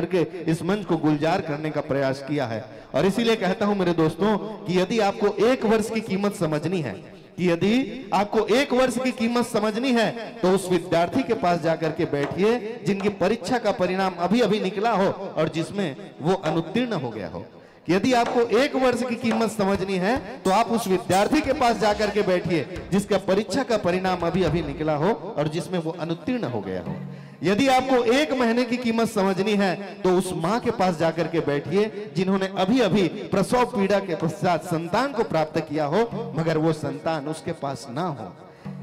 भर के इस मंच को गुलजार करने का प्रयास किया है। और इसीलिए कहता हूं मेरे दोस्तों कि यदि आपको 1 वर्ष की कीमत समझनी है, कि यदि आपको 1 वर्ष की कीमत समझनी है, तो उस विद्यार्थी के पास जाकर के बैठिए जिनकी परीक्षा का परिणाम अभी अभी निकला हो और जिसमें वो अनुत्तीर्ण हो गया हो। यदि आपको 1 वर्ष की कीमत समझनी है तो आप उस विद्यार्थी के पास जाकर के बैठिए जिसका परीक्षा का परिणाम अभी अभी निकला हो और जिसमें वो अनुत्तीर्ण हो गया हो। यदि आपको 1 महीने की कीमत समझनी है तो उस मां के पास जाकर के बैठिए जिन्होंने अभी अभी प्रसव पीड़ा के पश्चात संतान को प्राप्त किया हो मगर वो संतान उसके पास ना हो।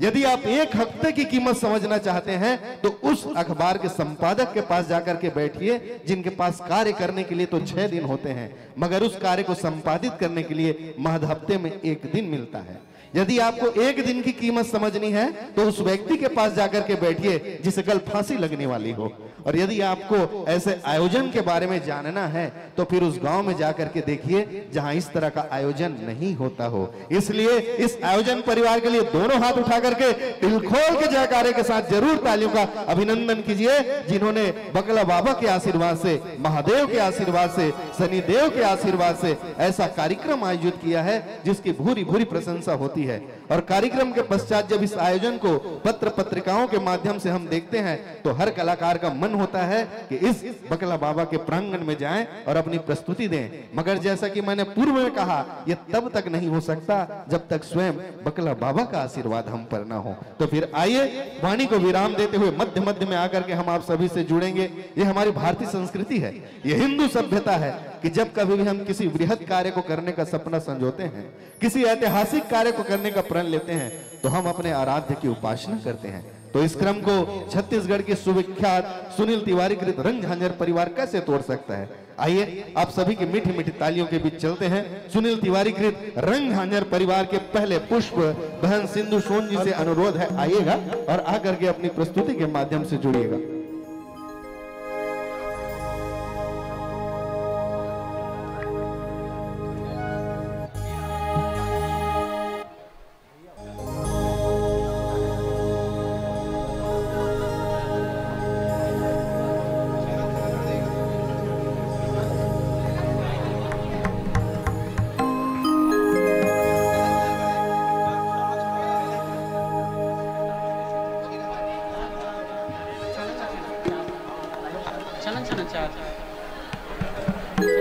यदि आप 1 हफ्ते की कीमत समझना चाहते हैं तो उस अखबार के संपादक के पास जाकर के बैठिए जिनके पास कार्य करने के लिए तो 6 दिन होते हैं मगर उस कार्य को संपादित करने के लिए महज हफ्ते में 1 दिन मिलता है। यदि आपको 1 दिन की कीमत समझनी है तो उस व्यक्ति के पास जाकर के बैठिए जिसे कल फांसी लगने वाली हो। और यदि आपको ऐसे आयोजन के बारे में जानना है तो फिर उस गांव में जाकर के देखिए जहां इस तरह का आयोजन नहीं होता हो। इसलिए इस आयोजन परिवार के लिए दोनों हाथ उठा करके दिल खोल के जयकारे के साथ जरूर तालियों का अभिनंदन कीजिए जिन्होंने बकला बाबा के आशीर्वाद से, महादेव के आशीर्वाद से, शनिदेव के आशीर्वाद से ऐसा कार्यक्रम आयोजित किया है जिसकी भूरी भूरी प्रशंसा होती है। और कार्यक्रम के पश्चात जब इस आयोजन को पत्र पत्रिकाओं के माध्यम से हम देखते हैं तो हर कलाकार का मन होता है कि इस बकला बाबा के प्रांगण में जाएं और अपनी प्रस्तुति दें। मगर जैसा कि मैंने पूर्व में कहा यह तब तक नहीं हो सकता जब तक स्वयं बकला बाबा का आशीर्वाद हम पर ना हो। तो फिर आइए वाणी को विराम देते हुए मध्य मध्य में आकर के हम आप सभी से जुड़ेंगे। ये हमारी भारतीय संस्कृति है, ये हिंदू सभ्यता है कि जब कभी भी हम किसी वृहद कार्य को करने का सपना संजोते हैं, किसी ऐतिहासिक कार्य को करने का प्रण लेते हैं तो हम अपने आराध्य की उपासना करते हैं। तो इस क्रम को छत्तीसगढ़ के सुविख्यात सुनील तिवारी कृत रंग झांझर परिवार कैसे तोड़ सकता है। आइए आप सभी की मीठी मीठी तालियों के बीच चलते हैं। सुनील तिवारी कृत रंग झांझर परिवार के पहले पुष्प बहन सिंधु सोन जी से अनुरोध है आइएगा और आकर के अपनी प्रस्तुति के माध्यम से जुड़िएगा।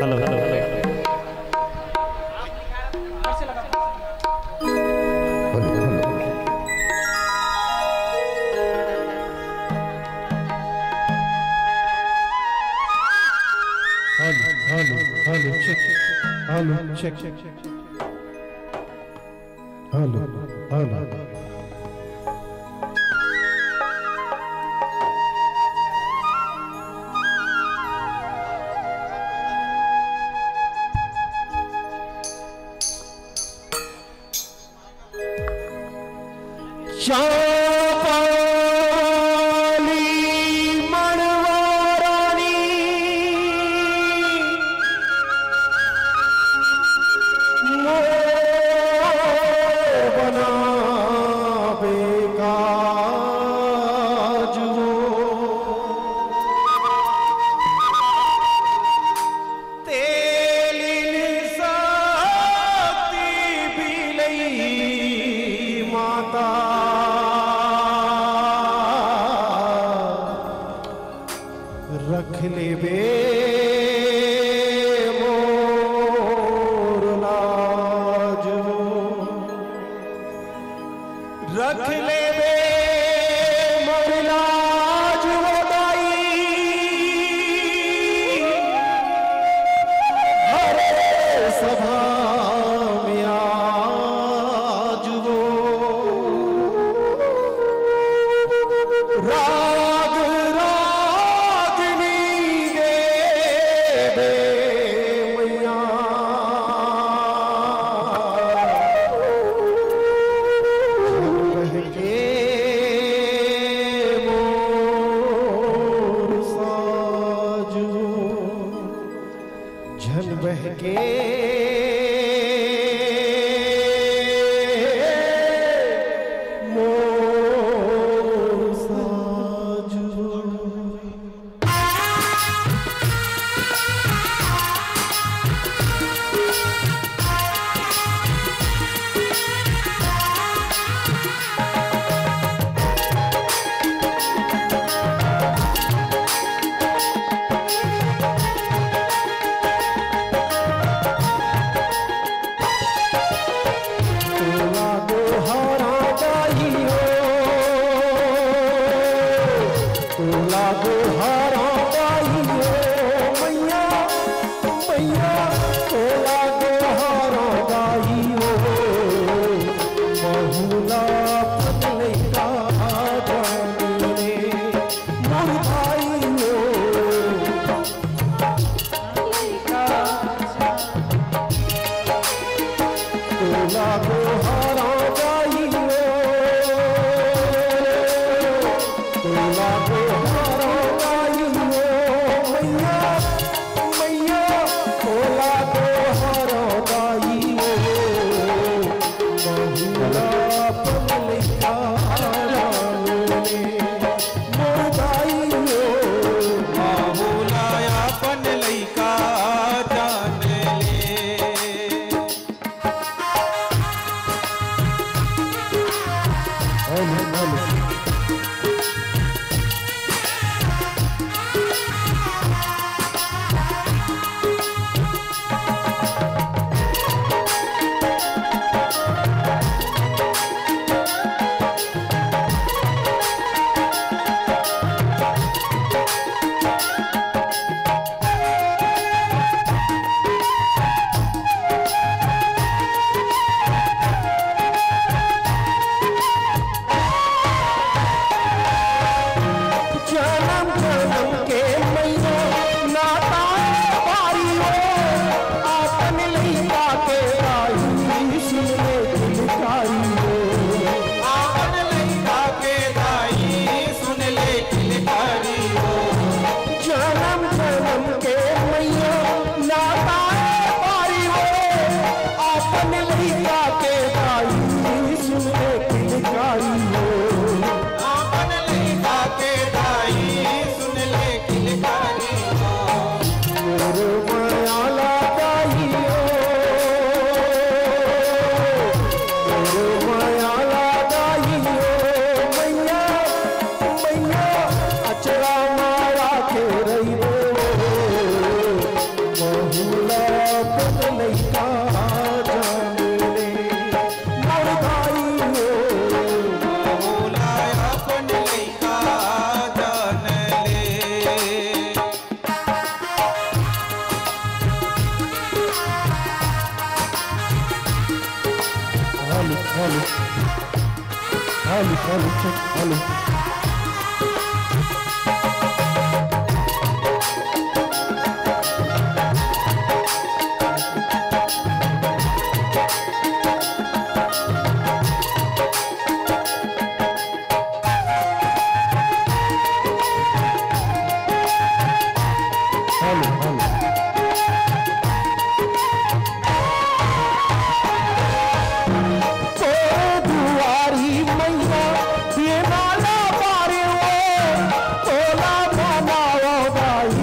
हेलो हेलो check hello रख ले बे मोर लाज रख ले बे मोर लाज दाई हरे सभा में आज वो राग झन बह के मोर साजो जन्म के मैया नाता पारी हो अपन लइका के दाई सुन ले किलकारी हो अपन लइका के दाई सुन ले किलकारी हो मोर मायाला दाई हो मोर मायाला दाई हो मैया मैया अचरा मारा के रही हो बहुला अपन लइका जान ले मोर दाई हो बहुला अपन लइका जान ले हेलो दुआरी मैया ये माला पारे हो तोला मानाओ दाई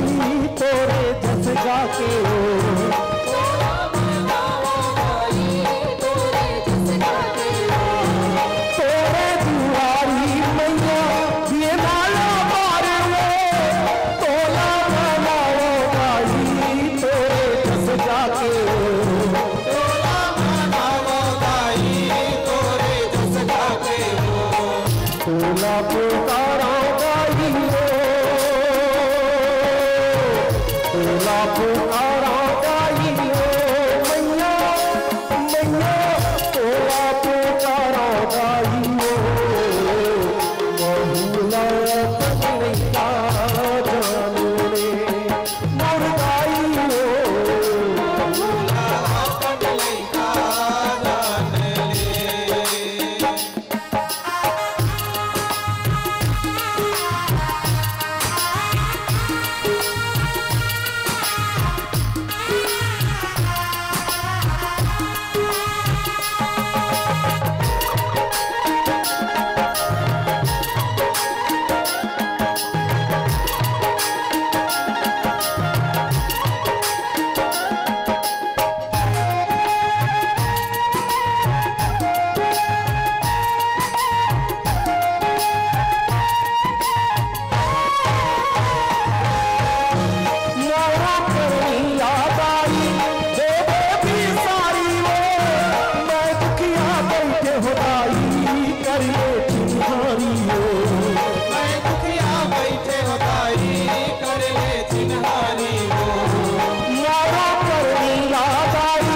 तोरे जस जाके हो तोरे दुआरी मैया ये माला पारे हो तोला मानाओ दाई तोरे जस जाके हो तोला मानाओ दाई तोरे जस जाके हो तोला पुकारा गाई हो तोला पुकारा गाई हो मैया मैया तोला पुकारा गाई हो बहुला पगलैया जान ले मोर गाई हो बहुला अपन लइका जान ले मोरा करैया दाई दे दे भी सारी हो मैं दुखिया बैठे हो दाई कर ले चिन्हारी हो मैं दुखिया बैठे हो दाई कर ले चिन्हारी हो मोरा करैया दाई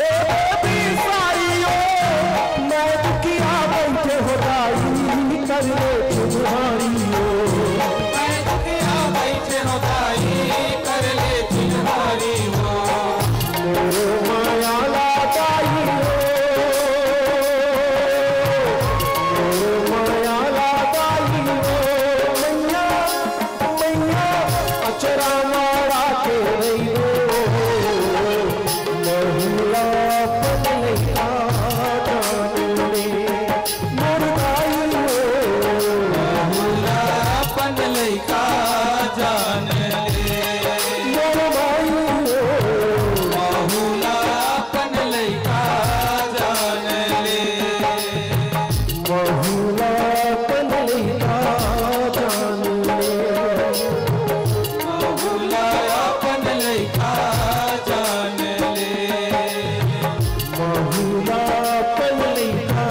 दे दे भी सारी हो मैं दुखिया बैठे हो दाई कर ले चिन्हारी हो मैं दुखिया बैठे हो दाई कर ले चिन्हारी हो मोर मायाला दाई हो मोर मायाला दाई हो मैया मैया अचरा मारा के रही हो बहुला पगलैया जान ले मोर दाई हो बहुला अपन लइका जान ले मोर दाई हो बहुला अपन लइका जान ले बहुला पगलैया जान ले बहुला अपन लइका जान ले बहुला पगलैया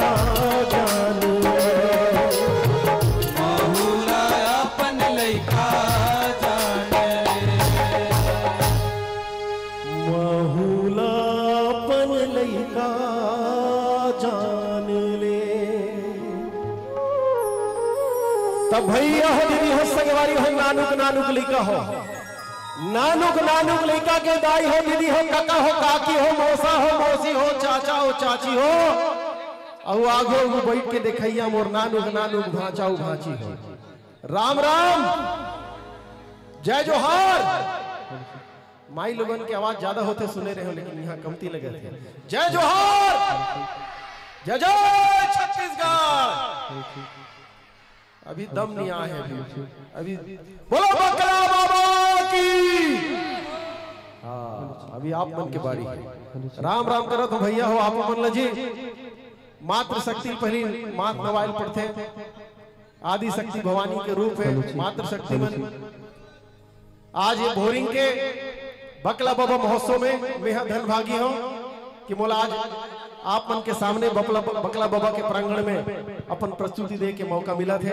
जान ले बहुला अपन लइका जान ले बहुलापन लइका जान ले तब भैया हो दीदी हो सगवारी हो नानुक नानुक लइका हो नानुक नानुक लइका के दाई हो दीदी हो काका हो काकी हो मौसा हो मौसी हो चाचा हो चाची हो और आगो बैठ के देखैया मोर नानुक नानुक भांचा भांची हो राम राम जय जोहार माई लोगन की आवाज ज्यादा होते सुने रहे हो, लेकिन यहाँ कमती लगे थे। जय जोहार, जय जय छत्तीसगढ़। अभी दम नहीं आया है, अभी बोलो बकला बाबा की। हाँ, अभी आप मन के बारी। राम राम करो तो भैया हो आप मन लजी। मात्र शक्ति पहली मात नवाइल पढ़ते, आदि शक्ति भवानी के रूप है मात्र शक्ति मन। आज ये भोरिंग के बकला बाबा महोत्सव में मैं धन भागी हूँ कि मोला आज आप मन के सामने बकला बाबा के प्रांगण में अपन प्रस्तुति दे के मौका मिला थे।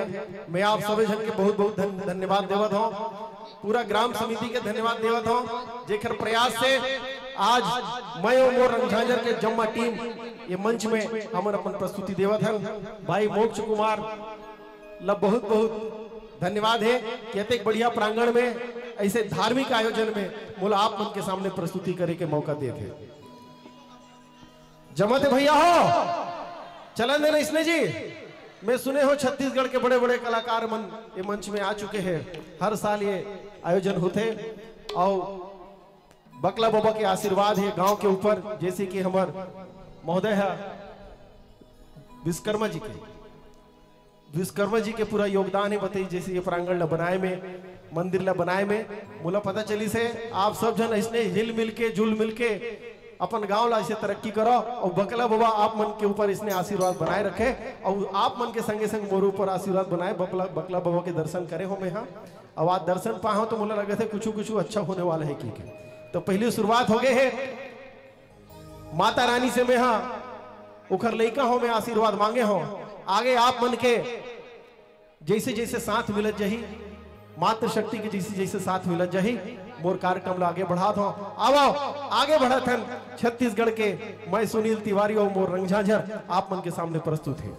मैं आप सभी जन के बहुत बहुत धन्यवाद देवत हूँ, पूरा ग्राम समिति के धन्यवाद देवत हूँ, जेकर प्रयास से आज मैं और मोर रंगझांझर के जम्मा टीम ये मंच में हमन अपन प्रस्तुति देवत हन। भाई मोक्ष कुमार ला बहुत बहुत धन्यवाद है कि इतने बढ़िया प्रांगण में ऐसे धार्मिक आयोजन में मोला आप मन के सामने प्रस्तुति करे के मौका दे थे। जमाते भैया हो चलन देना इसने जी। मैं सुने हो छत्तीसगढ़ के बड़े बड़े कलाकार मन ये मंच में आ चुके हैं, हर साल ये आयोजन होते और बकला बाबा के आशीर्वाद है गांव के ऊपर। जैसे कि हमार महोदय है विश्वकर्मा जी के पूरा योगदान है बताइए। जैसे ये प्रांगण ला बनाए में, मंदिर ला बनाए में मुला पता चली से आप सब जन इसने हिल मिल के जुल मिल के अपन गांव ला इसे तरक्की करो और बकला बाबा आप मन के ऊपर इसने आशीर्वाद बनाए रखे और आप मन के संगे संग मोर ऊपर आशीर्वाद बनाए। बकला बाबा के दर्शन करे हो मैं, हाँ और आज दर्शन पाओ तो मुला लगे थे कुछ अच्छा होने वाला है की। तो पहली शुरुआत हो गए है माता रानी से मैं, हाँ उखर लइका हो मैं आशीर्वाद मांगे हो। आगे आप मन के जैसे जैसे साथ मिलत जही, मात्र शक्ति के जैसे जैसे साथ मिलत जही, मोर कार्यक्रम आगे बढ़ा दो। आओ आगे बढ़त हन छत्तीसगढ़ के मैं सुनील तिवारी और मोर रंगझांझर आप मन के सामने प्रस्तुत है।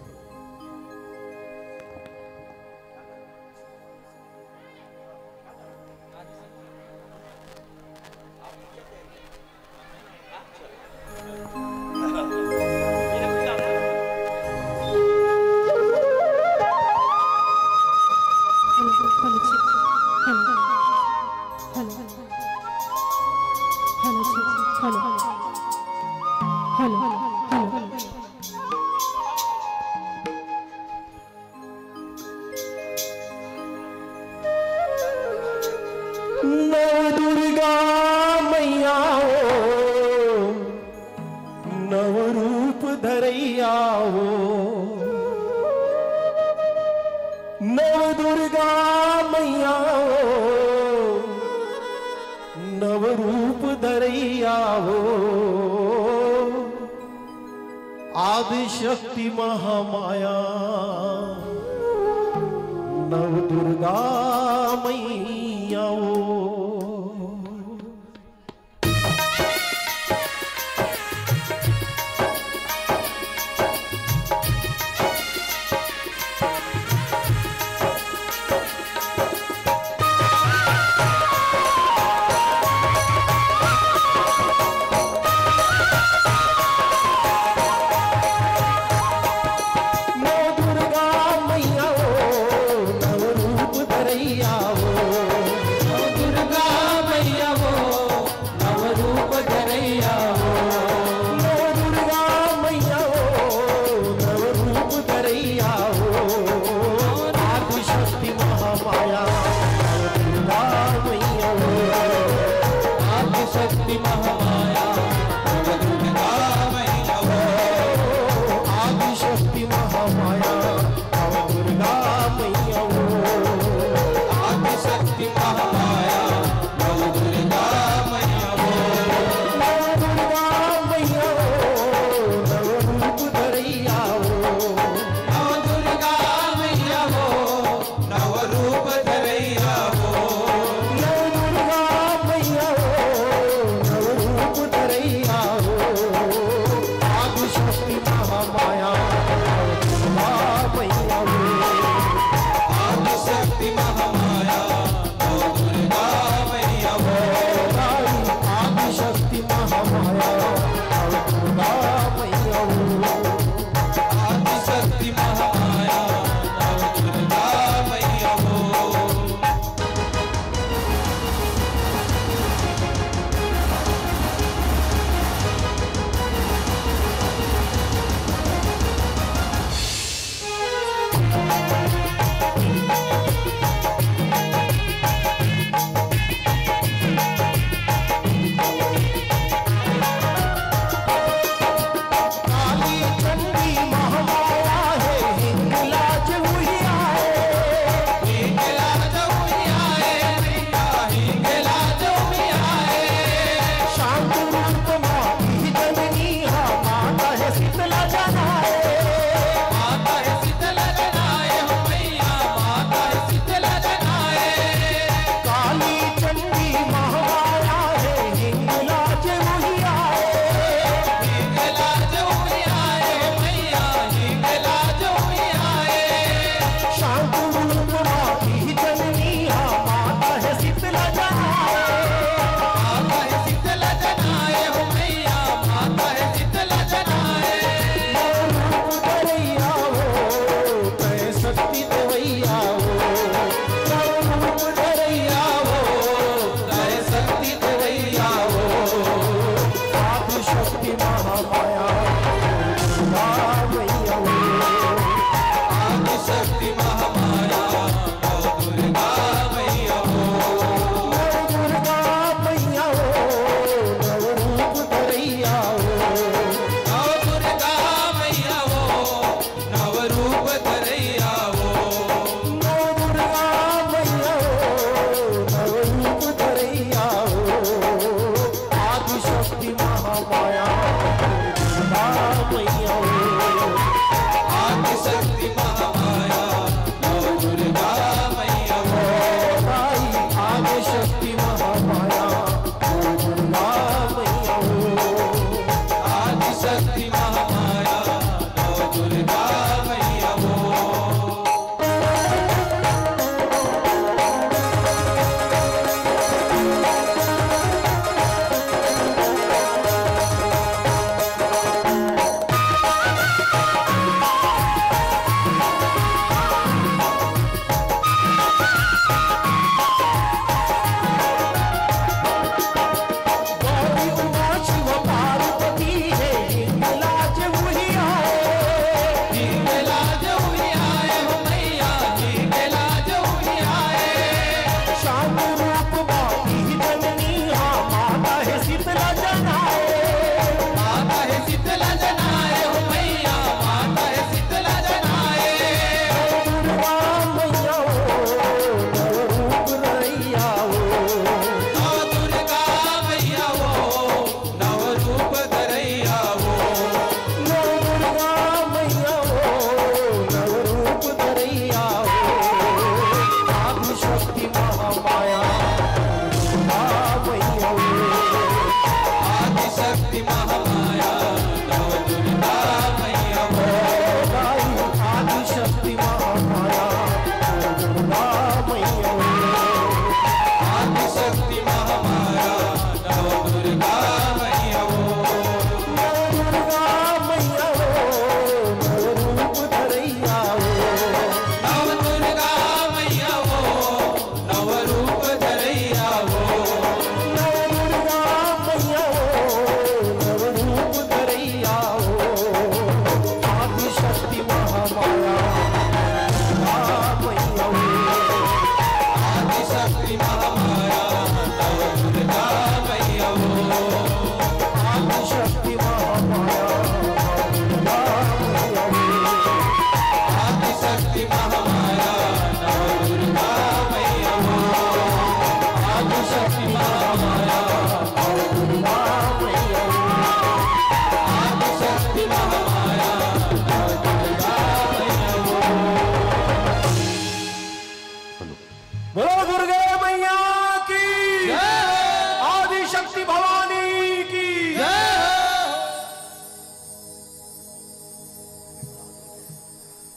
आदिशक्ति महामाया नव दुर्गा मैया नव दुर्गा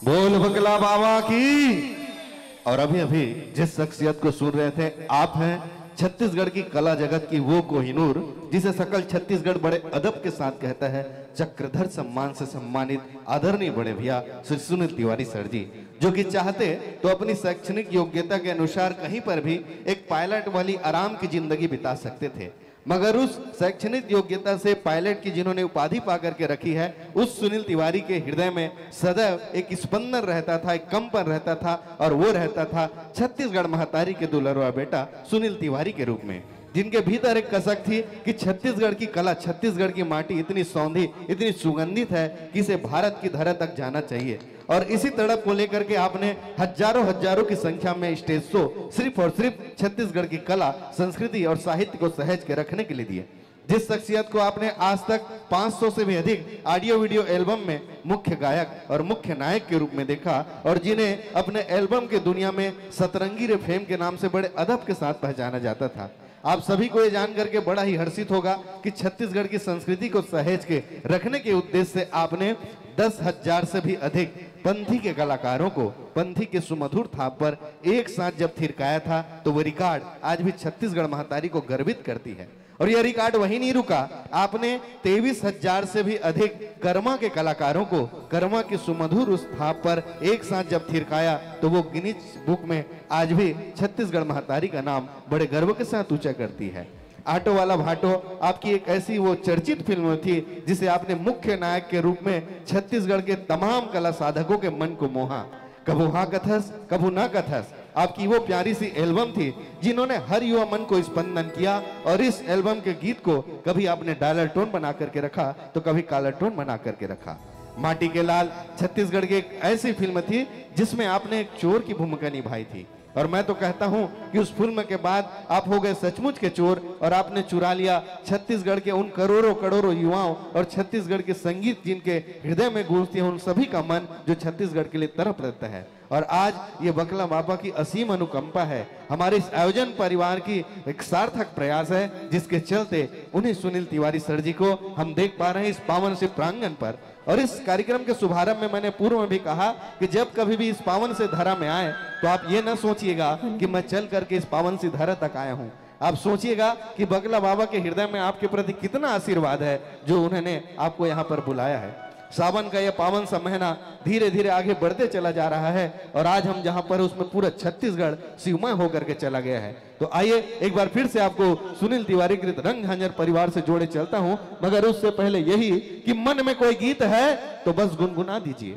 बोल बकला बाबा की। और अभी अभी जिस शख्सियत को सुन रहे थे आप हैं छत्तीसगढ़ की कला जगत की वो कोहिनूर जिसे सकल छत्तीसगढ़ बड़े अदब के साथ कहता है चक्रधर सम्मान से सम्मानित आदरणीय बड़े भैया श्री सुनील तिवारी सर जी, जो कि चाहते तो अपनी शैक्षणिक योग्यता के अनुसार कहीं पर भी एक पायलट वाली आराम की जिंदगी बिता सकते थे, मगर उस शैक्षणिक योग्यता से पायलट की जिन्होंने उपाधि पा करके रखी है उस सुनील तिवारी के हृदय में सदैव एक स्पंदन रहता था, एक कंपन रहता था, और वो रहता था छत्तीसगढ़ महतारी के दुलरवा बेटा सुनील तिवारी के रूप में, जिनके भीतर एक कसक थी कि छत्तीसगढ़ की कला, छत्तीसगढ़ की माटी इतनी सौंधी, इतनी सुगंधित है कि इसे भारत की धरा तक जाना चाहिए। और इसी तड़प को लेकर के आपने हजारों की संख्या में स्टेज शो सिर्फ और सिर्फ छत्तीसगढ़ की कला, संस्कृति और साहित्य को सहेज के रखने के लिए दिए। जिस शख्सियत को आपने आज तक 500 से भी अधिक ऑडियो वीडियो एल्बम में मुख्य गायक और मुख्य नायक के रूप में देखा, और जिन्हें अपने एल्बम के दुनिया में सतरंगी रे फेम के नाम से बड़े अदब के साथ पहचाना जाता था, आप सभी को ये जान करके बड़ा ही हर्षित होगा कि छत्तीसगढ़ की संस्कृति को सहेज के रखने के उद्देश्य से आपने 10,000 से भी अधिक पंथी के कलाकारों को पंथी के सुमधुर थाप पर एक साथ जब थिरकाया था, तो वो रिकॉर्ड आज भी छत्तीसगढ़ महतारी को गर्वित करती है। और यह रिकॉर्ड वहीं नहीं रुका, आपने 23,000 से भी अधिक कर्मा के कलाकारों को कर्मा के सुमधुर उस थाप पर एक साथ जब थिरकाया, तो वो गिनीज बुक में आज भी छत्तीसगढ़ महतारी का नाम बड़े गर्व के साथ ऊंचा करती है। ऑटो वाला भाटो आपकी एक ऐसी वो चर्चित फिल्म थी जिसे आपने मुख्य नायक के रूप में छत्तीसगढ़ के तमाम कला साधकों के मन को मोहा। कभू हाँ कथस कभू ना कथस आपकी वो प्यारी सी एल्बम थी जिन्होंने हर युवा मन को स्पंदन किया, और इस एल्बम के गीत को कभी आपने डायलर टोन बना करके रखा तो कभी कालर टोन बना करके रखा। माटी के लाल छत्तीसगढ़ की एक ऐसी फिल्म थी जिसमें आपने एक चोर की भूमिका निभाई थी, और मैं तो कहता हूं कि उस फिल्म के बाद आप हो गए सचमुच के चोर, और आपने चुरा लिया छत्तीसगढ़ के उन करोड़ों युवाओं और छत्तीसगढ़ के संगीत जिनके हृदय में गूंजती है उन सभी का मन जो छत्तीसगढ़ के लिए तड़प रहता है। और आज ये बकला बाबा की असीम अनुकंपा है, हमारे इस आयोजन परिवार की एक सार्थक प्रयास है, जिसके चलते उन्हें सुनील तिवारी सर जी को हम देख पा रहे हैं इस पावन से प्रांगण पर। और इस कार्यक्रम के शुभारंभ में मैंने पूर्व में भी कहा कि जब कभी भी इस पावन से धरा में आए तो आप ये न सोचिएगा कि मैं चल करके इस पावन सी धरा तक आया हूं, आप सोचिएगा कि बकला बाबा के हृदय में आपके प्रति कितना आशीर्वाद है जो उन्होंने आपको यहाँ पर बुलाया है। सावन का यह पावन सा महीना धीरे धीरे आगे बढ़ते चला जा रहा है, और आज हम जहां पर उसमें पूरा छत्तीसगढ़ शिवमय होकर के चला गया है। तो आइए एक बार फिर से आपको सुनील तिवारी कृत रंग झांझर परिवार से जोड़े चलता हूं, मगर उससे पहले यही कि मन में कोई गीत है तो बस गुनगुना दीजिए,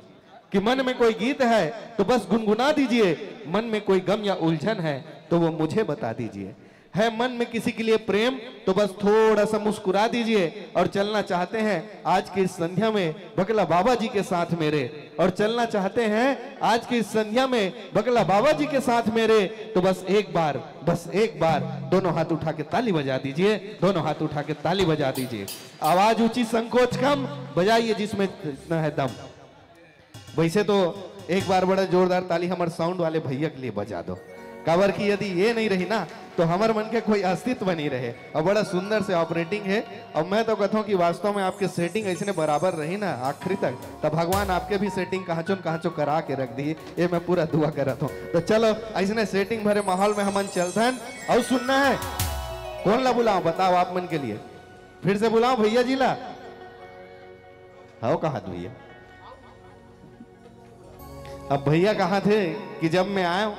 कि मन में कोई गीत है तो बस गुनगुना दीजिए, मन में कोई गम या उलझन है तो वो मुझे बता दीजिए, है मन में किसी के लिए प्रेम तो बस थोड़ा सा मुस्कुरा दीजिए, और चलना चाहते हैं आज की इस संध्या में बकला बाबा जी के साथ मेरे, और चलना चाहते हैं आज की इस संध्या में बकला बाबा जी के साथ मेरे, तो बस एक बार दोनों हाथ उठा के ताली बजा दीजिए, दोनों हाथ उठा के ताली बजा दीजिए। आवाज ऊंची संकोच कम, बजाइए जिसमें इतना है दम। वैसे तो एक बार बड़ा जोरदार ताली हमारे साउंड वाले भैया के लिए बजा दो, काबर की यदि ये नहीं रही ना तो हमारे मन के कोई अस्तित्व नहीं रहे। और बड़ा सुंदर से ऑपरेटिंग है, और मैं तो कहता हूँ कि वास्तव में आपके सेटिंग ऐसे बराबर रही ना आखिरी तक, तब भगवान आपके भी सेटिंग कहाँ करा के रख दी, ये मैं पूरा दुआ कर रहा हूँ। तो चलो ऐसे सेटिंग भरे माहौल में हम चलते हैं, और सुनना है कौन ला बुलाओ बताओ आप मन के लिए, फिर से बुलाओ भैया जी ला, आओ कहा भैया। अब भैया कहा थे कि जब मैं आया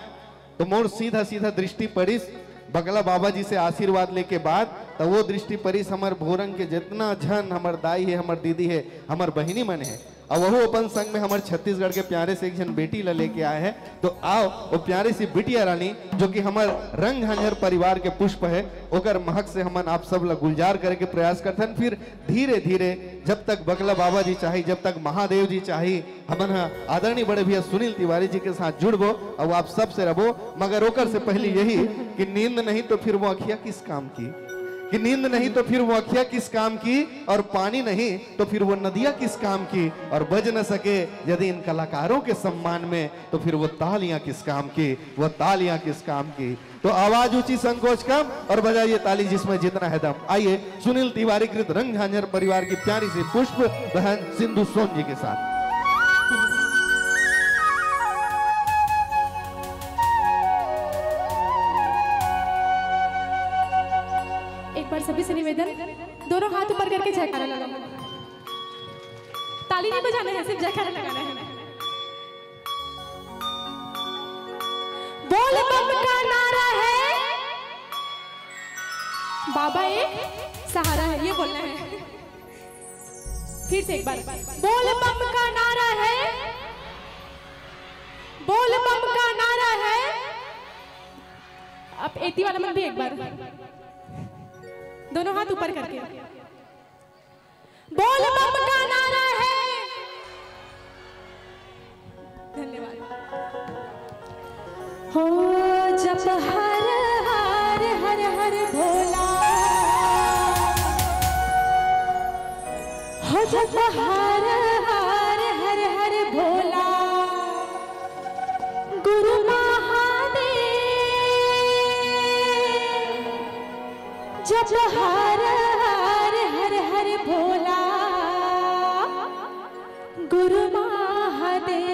तो मोर सीधा दृष्टि परिस बकला बाबा जी से आशीर्वाद लेके बाद, तो वो दृष्टि परिस हमार भोरंग के जितना झन हमार दाई है, हमार दीदी है, हमार बहिनी मन है, और वह अपन संग में हमारे छत्तीसगढ़ के प्यारे से एक जन बेटी ला लेके आए हैं। तो आओ वो प्यारी सी बिटिया रानी जो कि हमार रंग झांझर परिवार के पुष्प है, ओकर महक से हमन आप सब ला गुलजार करे के प्रयास करते हैं। फिर धीरे धीरे जब तक बकला बाबा जी चाहिए, जब तक महादेव जी चाहिए, हमन आदरणीय बड़े भैया सुनील तिवारी जी के साथ जुड़बो और आप सबसे रहो। मगर ओकर से पहले यही कि नींद नहीं तो फिर वो अखिया किस काम की, कि नींद नहीं तो फिर वो अखिया किस काम की, और पानी नहीं तो फिर वो नदियां किस काम की, और बज न सके यदि इन कलाकारों के सम्मान में तो फिर वो तालियां किस काम की, वो तालियां किस काम की। तो आवाज ऊंची संकोच कम, और बजाइए ताली जिसमें जितना है दम। आइए सुनील तिवारी कृत रंग झांझर परिवार की प्यारी सी पुष्प बहन सिंधु सोन जी के साथ। से निवेदन, दोनों हाथ ऊपर करके जयकारा लगाना। ताली नहीं बजाना है, सिर्फ जयकारा लगाना है। बोल बम का नारा है, बाबा एक सहारा है, ये बोलना है। फिर से एक बार, बोल बम का नारा है, बोल बम का नारा है। अब एती वाला मन भी एक बार, दोनों हाथ ऊपर करके, बोल बम का नारा है। धन्यवाद। हो जप हर हर हर हर भोला, हो जप हर हर हर हर भोला, गुरु महादेव जप हर हर हर हर भोला, गुरु महादेव।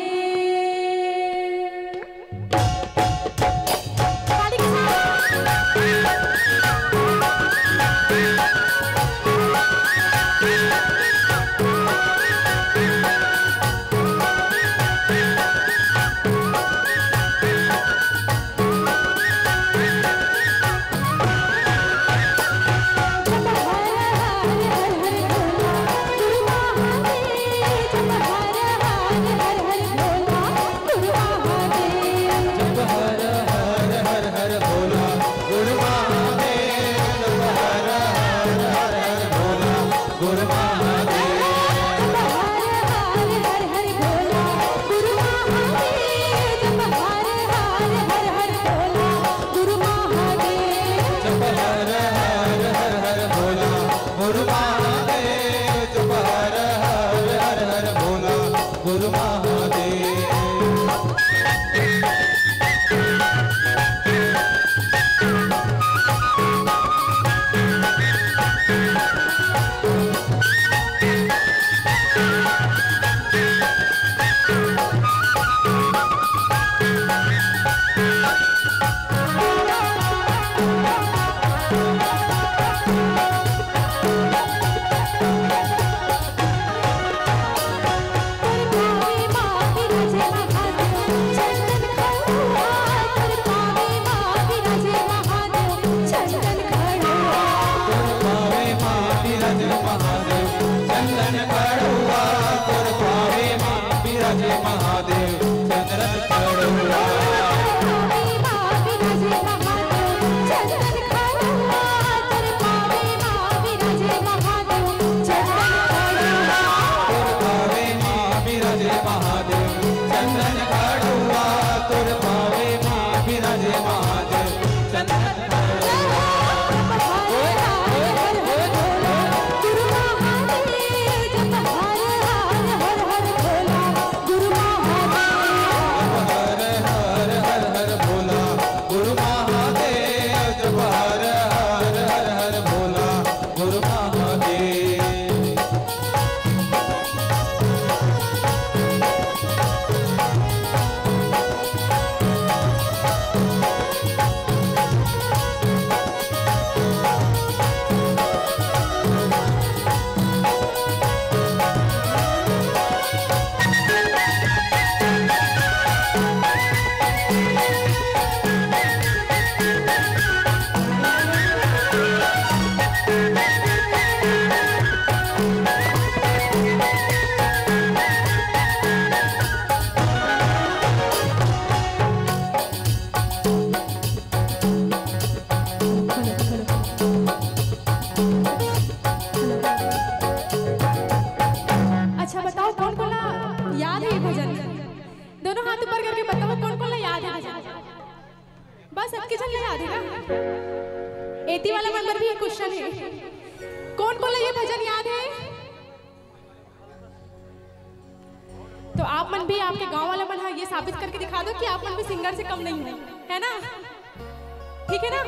बस अब किचन ले याद है ना। एती वाला नंबर भी एक क्वेश्चन है, कौन कौन ये भजन याद है? तो आप मन भी, आपके गांव वाला मन ये साबित करके दिखा दो कि आप मन भी सिंगर से कम नहीं है ना? ठीक है ना?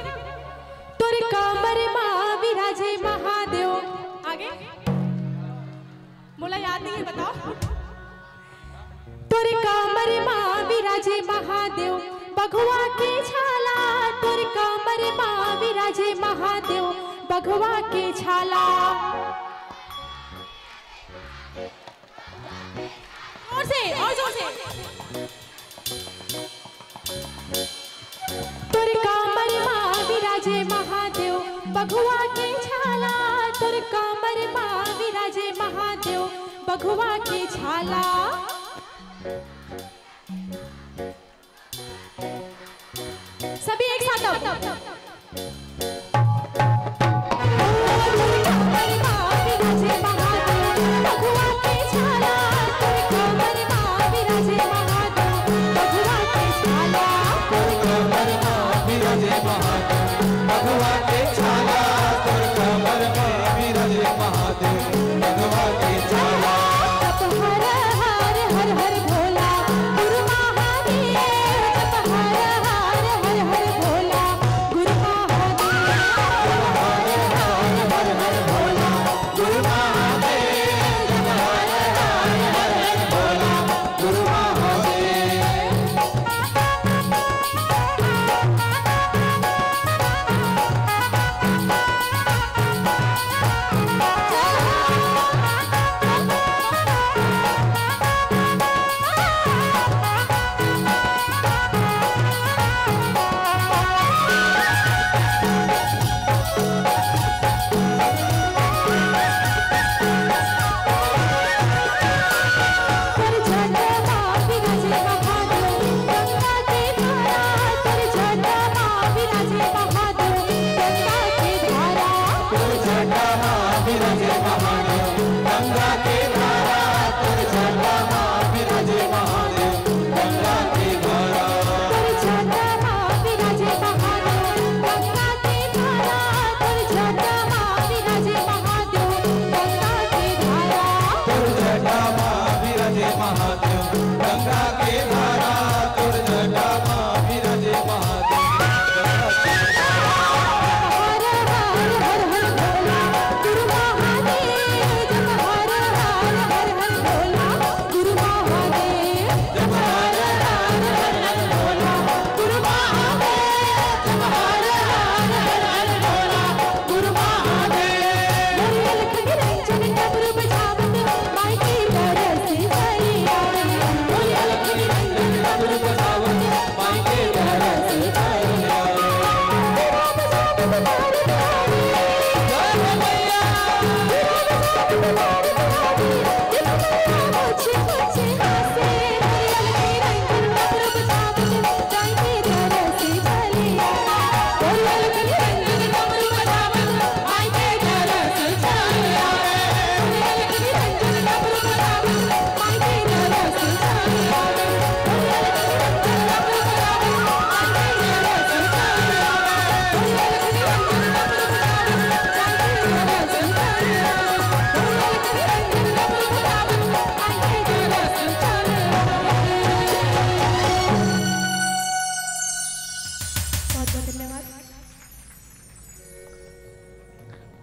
तोरे कामर मां विराजे महादेव, आगे बोला याद नहीं है, बताओ। तोरे कामर मां विराजे महादेव, बघुआ के छाला। तोरे कामर मां विराजे महादेव, बघवा के छाला। और जोर से तुर कामर माँ विराजे महादेव बघवा के छाला। तुर कामर माँ विराजे महादेव बघवा के छाला। सभी एक साथ आओ।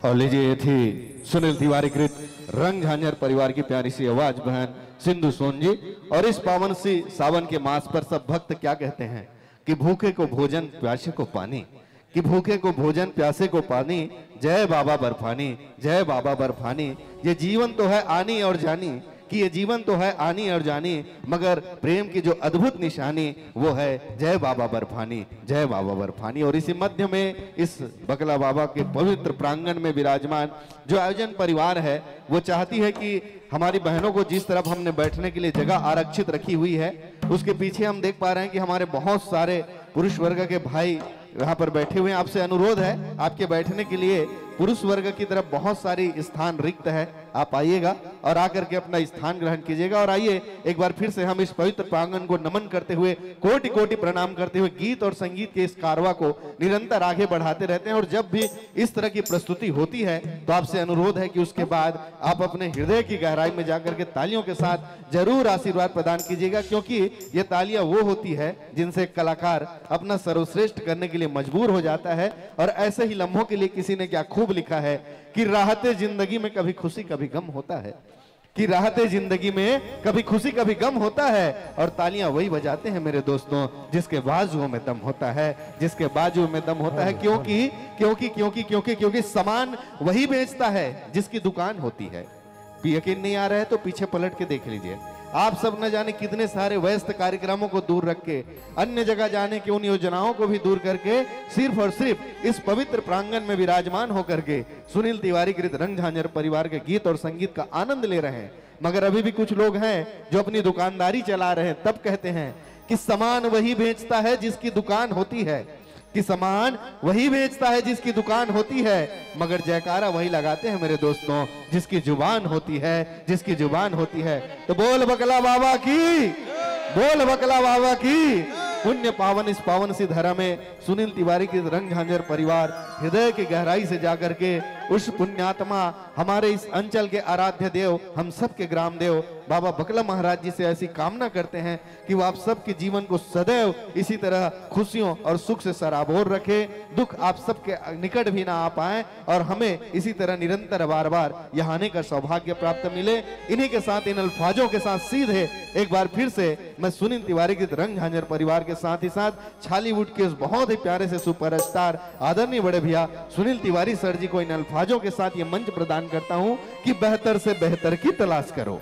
और लीजिए ये थी सुनील तिवारी कृत रंग झांझर परिवार की प्यारी सी आवाज बहन सिंधु सोन जी। और इस पावन सी सावन के मास पर सब भक्त क्या कहते हैं कि भूखे को भोजन प्यासे को पानी, कि भूखे को भोजन प्यासे को पानी, जय बाबा बर्फानी, जय बाबा बर्फानी। ये जीवन तो है आनी और जानी, कि ये जीवन तो है आनी और जानी, मगर प्रेम की जो अद्भुत निशानी वो है जय बाबा बर्फानी, जय बाबा बर्फानी। और इसी मध्य में इस बकला बाबा के पवित्र प्रांगण में विराजमान जो आयोजन परिवार है वो चाहती है कि हमारी बहनों को जिस तरफ हमने बैठने के लिए जगह आरक्षित रखी हुई है उसके पीछे हम देख पा रहे हैं कि हमारे बहुत सारे पुरुष वर्ग के भाई यहाँ पर बैठे हुए हैं। आपसे अनुरोध है आपके बैठने के लिए पुरुष वर्ग की तरफ बहुत सारी स्थान रिक्त है, आप आइएगा और आकर के अपना स्थान ग्रहण कीजिएगा। और आइए एक बार फिर से हम इस पवित्र प्रांगण को नमन करते हुए कोटि कोटि प्रणाम करते हुए गीत और संगीत के इस कारवा को निरंतर आगे बढ़ाते रहते हैं। और जब भी इस तरह की प्रस्तुति होती है तो आपसे अनुरोध है कि उसके बाद आप अपने हृदय की गहराई में जाकर के तालियों के साथ जरूर आशीर्वाद प्रदान कीजिएगा, क्योंकि ये तालियां वो होती है जिनसे कलाकार अपना सर्वश्रेष्ठ करने के लिए मजबूर हो जाता है। और ऐसे ही लम्हों के लिए किसी ने क्या खूब लिखा है कि राहते जिंदगी में कभी खुशी कभी गम होता है, कि राहते जिंदगी में कभी खुशी कभी गम होता है, और तालियां वही बजाते हैं मेरे दोस्तों जिसके बाजुओं में दम होता है, जिसके बाजुओं में दम होता है। क्योंकि क्योंकि क्योंकि क्योंकि क्योंकि सामान वही बेचता है जिसकी दुकान होती है। यकीन नहीं आ रहा है तो पीछे पलट के देख लीजिए। आप सब न जाने कितने सारे व्यस्त कार्यक्रमों को दूर रख के, अन्य जगह जाने की उन योजनाओं को भी दूर करके, सिर्फ और सिर्फ इस पवित्र प्रांगण में विराजमान होकर के सुनील तिवारी कृत रंग झांझर परिवार के गीत और संगीत का आनंद ले रहे हैं। मगर अभी भी कुछ लोग हैं जो अपनी दुकानदारी चला रहे हैं, तब कहते हैं कि सामान वही बेचता है जिसकी दुकान होती है, कि सामान वही बेचता है जिसकी दुकान होती है, मगर जयकारा वही लगाते हैं मेरे दोस्तों जिसकी जुबान होती है, जिसकी जुबान होती है। तो बोल बकला बाबा की, बोल बकला बाबा की। पुण्य पावन इस पावन सी धरा में सुनील तिवारी के रंग झांझर परिवार हृदय की गहराई से जाकर के उस पुण्यात्मा, हमारे इस अंचल के आराध्य देव, हम सब के ग्राम देव बाबा बकला महाराज जी से ऐसी कामना करते हैं कि वो आप सबके जीवन को सदैव इसी तरह खुशियों और सुख से सराबोर रखे, दुख आप सबके निकट भी ना आ पाए, और हमें इसी तरह निरंतर बार बार यहाँ आने का सौभाग्य प्राप्त मिले। इन्हीं के साथ, इन अल्फाजों के साथ सीधे एक बार फिर से मैं सुनील तिवारी के रंग झांझर परिवार के साथ ही साथ छालीवुड के उस बहुत ही प्यारे से सुपरस्टार आदरणीय बड़े भैया सुनील तिवारी सर जी को इन अल्फाजों के साथ ये मंच प्रदान करता हूं कि बेहतर से बेहतर की तलाश करो,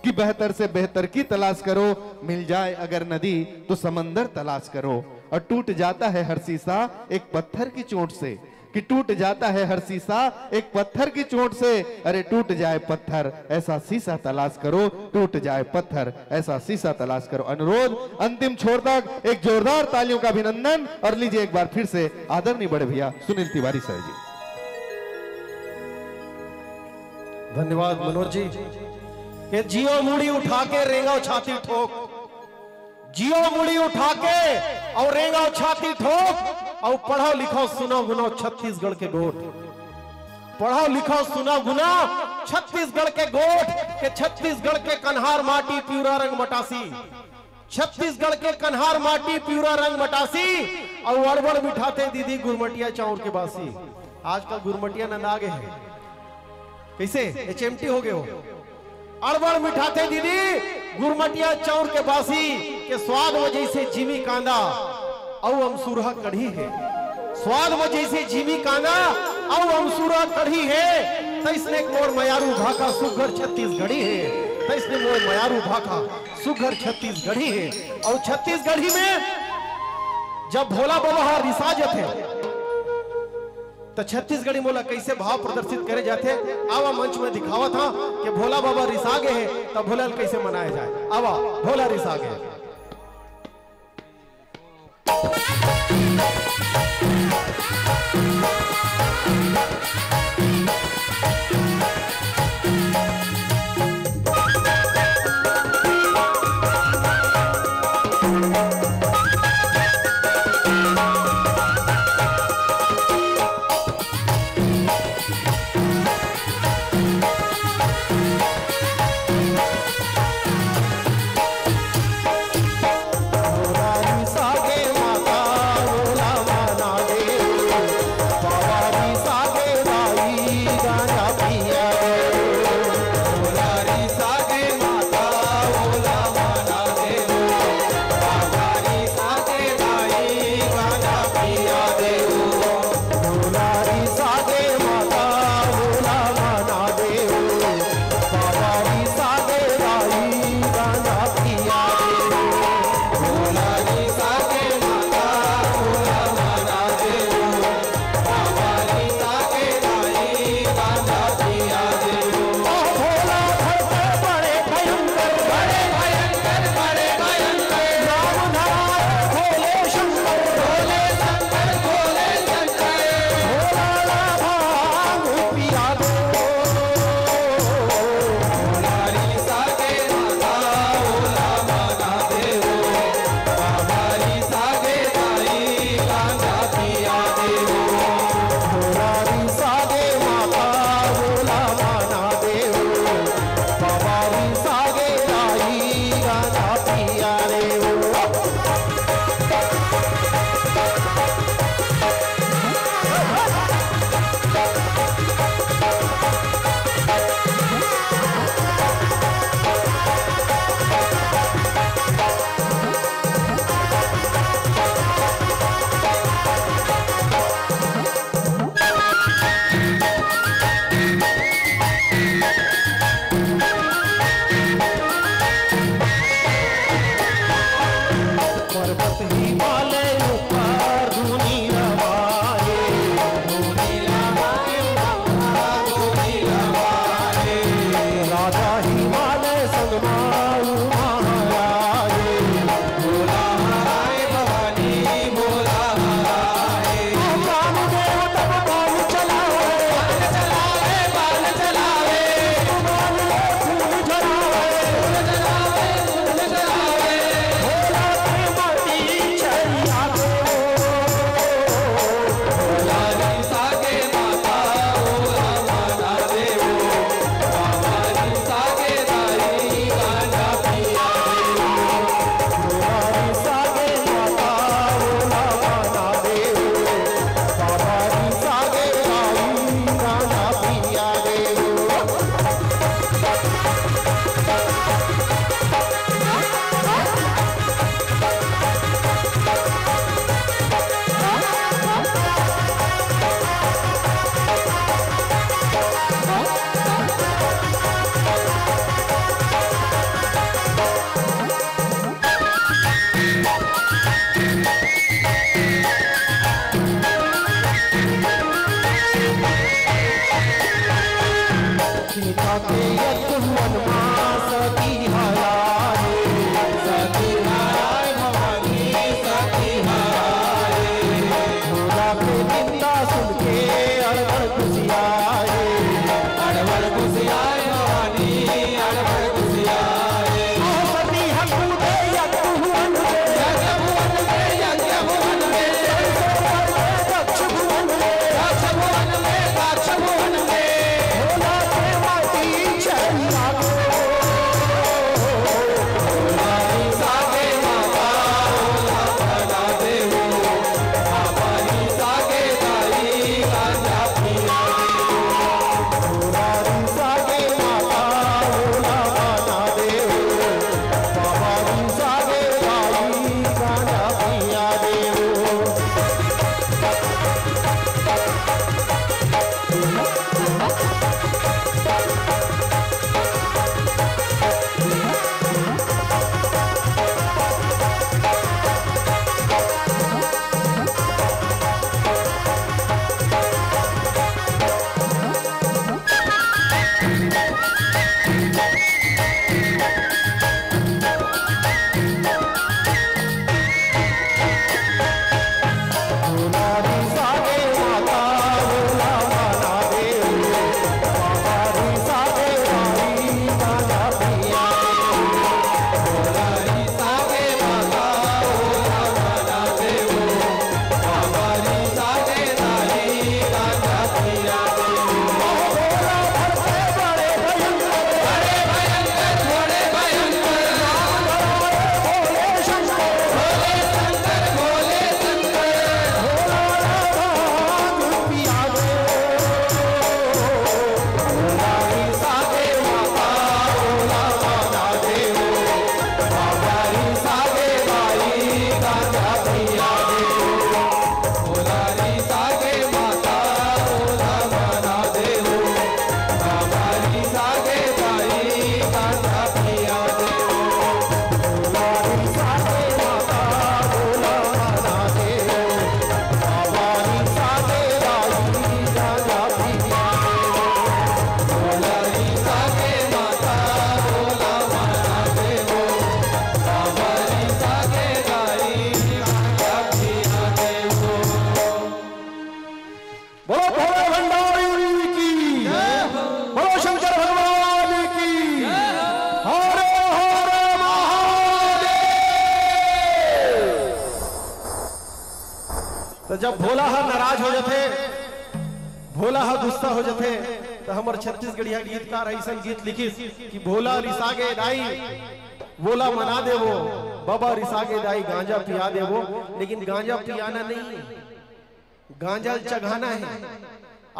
कि बेहतर से बेहतर की तलाश करो, मिल जाए अगर नदी तो समंदर तलाश करो, और टूट जाता है हर शीशा एक पत्थर की चोट से, कि टूट जाता है हर शीशा एक पत्थर की चोट से, अरे टूट जाए पत्थर ऐसा शीशा तलाश करो, टूट जाए पत्थर ऐसा शीशा तलाश करो। अनुरोध अंतिम छोर तक एक जोरदार तालियों का अभिनंदन, और लीजिए एक बार फिर से आदरणीय बड़े भैया सुनील तिवारी सर जी। धन्यवाद मनोज जी। कि जियो मुड़ी उठा के रेंगाओ छाती ठोक, जियो मुड़ी उठा के और रेंगाओ छाती ठोक, और पढ़ो लिखो सुनो गुनो छत्तीसगढ़ के गोट, पढ़ो लिखो सुनो गुनो छत्तीसगढ़ के गोट, के छत्तीसगढ़ के कन्हार माटी प्यूरा रंग मटासी, छत्तीसगढ़ के कन्हार माटी प्यूरा रंग मटासी, और अड़बड़ मिठाते दीदी गुरमटिया चाउर के बासी। आजकल गुरमटिया नंदागे है, कैसे एचएमटी हो गए हो। अड़बड़ मिठाते दीदी गुरमटिया चाउर के बासी, के स्वाद में जैसे जिमी कांदा और अमसूरा कढ़ी है, स्वाद में जैसे जिमी कांदा और अमसूरा कढ़ी है, तैसने मोर मयारू भाका सुघर छत्तीसगढ़ी है, तैसने मोर मयारू भाका सुघर छत्तीसगढ़ी है। और छत्तीसगढ़ी में जब भोला बाबा रिसा जाते तो छत्तीसगढ़ी मोला कैसे भाव प्रदर्शित करे जाते, आवा मंच में दिखावा था कि भोला बाबा रिसागे है, तब भोला कैसे मनाया जाए। आवा भोला रिसागे है। Bye. भोला के यतुवन मास की हाय सती हाय भवानी सती हाय भोला के निंदा सुन के अड़बड़ खुशियाए अड़बड़ खुशियाए भवानी अड़बड़ खुशियाए सती हकू दे यतुवन यज्ञ भुवन में यज्ञ भुवन में दक्ष भुवन दक्ष भुवन में दक्ष भुवन में भोला के माटी चढ़ा सागे माता बना देवो हमारी सागे दाई गांजा पिया भोला सागे माता भोला बना देव बाबा सागे भाई गाना पिया देव भोला सागे माता भोला बना देव बाबा सागे भाई गाना पिया हमारी सागे माता भोला बना देवो हमारी सागे दाई गांजा पिया भोला भरते बड़े भयंकर बड़े भयंकर बड़े भयंकर भोले शंकर भोले शंकर भोले शंकर पिया दे हमारी सागे माता भोला बना देवो हमारी सागे दाई गांजा पिया देवो हमारी सागे माता भोला बना देवो हमारी सागे दाई गांजा पिया देवो भोला सागे माता भोला बना देव बाबा सागे भाई गाना पिया हमारी सागे माता भोला बना देवो हमारी सागे दाई गांजा पिया देवो बोलो भोले भंडारी की बोलो शंकर भगवान की हर हर महादेव। तो जब भोला हा नाराज हो जाते भोला हा गुस्सा हो जाते तो हमार छत्तीसगढ़िया गीतकार ऐसा गीत लिखिस कि भोला रिसागे दाई बोला मना देवो बाबा रिसागे दाई गांजा पिया देवो लेकिन गांजा पियाना नहीं है गांजा चढ़ाना है।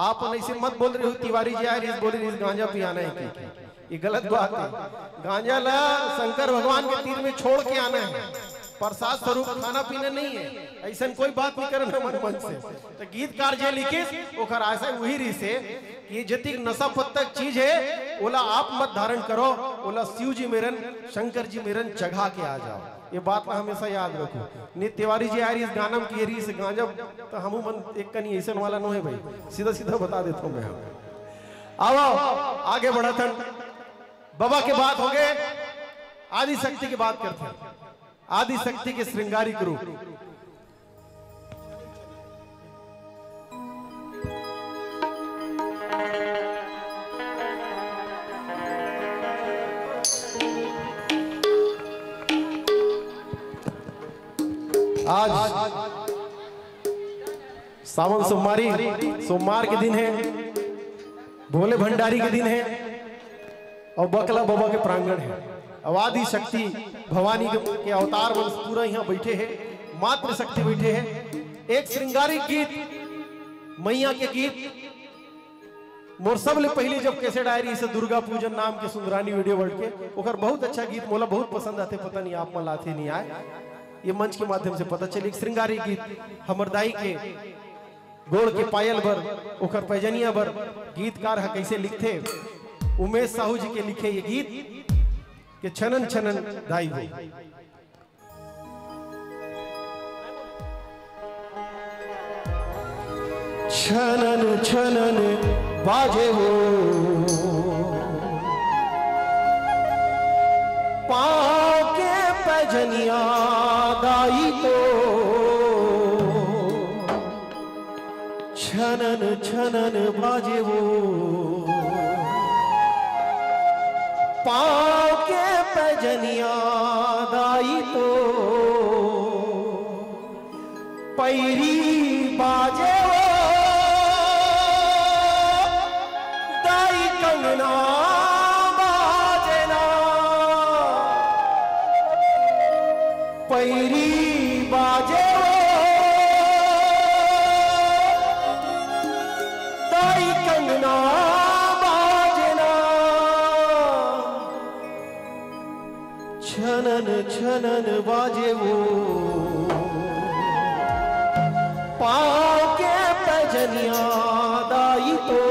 आप ऐसे मत बोल रहे हो तिवारी जी आए बोल रहे गांजा पियाना है ये गलत बात है। गांजा ला शंकर भगवान के तीर में छोड़ के आना है प्रसाद स्वरूप खाना पीना नहीं है। ऐसा कोई बात नहीं करना मन मन से। तो गीतकार जे लिखे ओकर ऐसा वही री से कि जतिक नशा पत्तक चीज है ओला आप मत धारण करो ओला शिव जी मेरन शंकर जी मेरन चढ़ा के आ जाओ। ये बात हमेशा याद रखो। नि तिवारी जी आरी इस गाना में की से गांजा तो हम मन एक कनी ऐसा वाला नो है भाई सीधा सीधा बता देता हूँ मैं। आओ आगे बढ़ा बाबा के बात हो गए आदि शक्ति की बात करते हैं। आदि शक्ति के श्रृंगारिक रूप आज सावन सोमवार के दिन है भोले भंडारी के दिन है और बकला बाबा के प्रांगण है। आदि शक्ति भवानी के अवतार वंश पूरा यहाँ बैठे हैं मात्र शक्ति बैठे हैं। एक श्रृंगारिक गीत मैया के गीत मोर सबले पहले जब कैसे डायरी से दुर्गा पूजन नाम के सुंदरानी वीडियो वर्ल्ड के ओकर बहुत अच्छा गीत मोला बहुत पसंद आते। पता नहीं आप मन लाते नहीं आए ये मंच के माध्यम से पता चली। श्रृंगारिक गीत हमर दाई के गोड़ के पायल बर ओकर पैजनिया बर गीतकार है कैसे लिखते उमेश साहू जी के लिखे ये गीत के छनन छनन दाई हो। छनन छनन बाजे हो छनन बाजे वो पाँव के पैजनिया दाई तो पैरी बाजे वो दाई कंगना बाजना पैरी बाजे दाई कंगना बाजना छनन छनन बाजे वो पाँव के पैजनिया दाई तो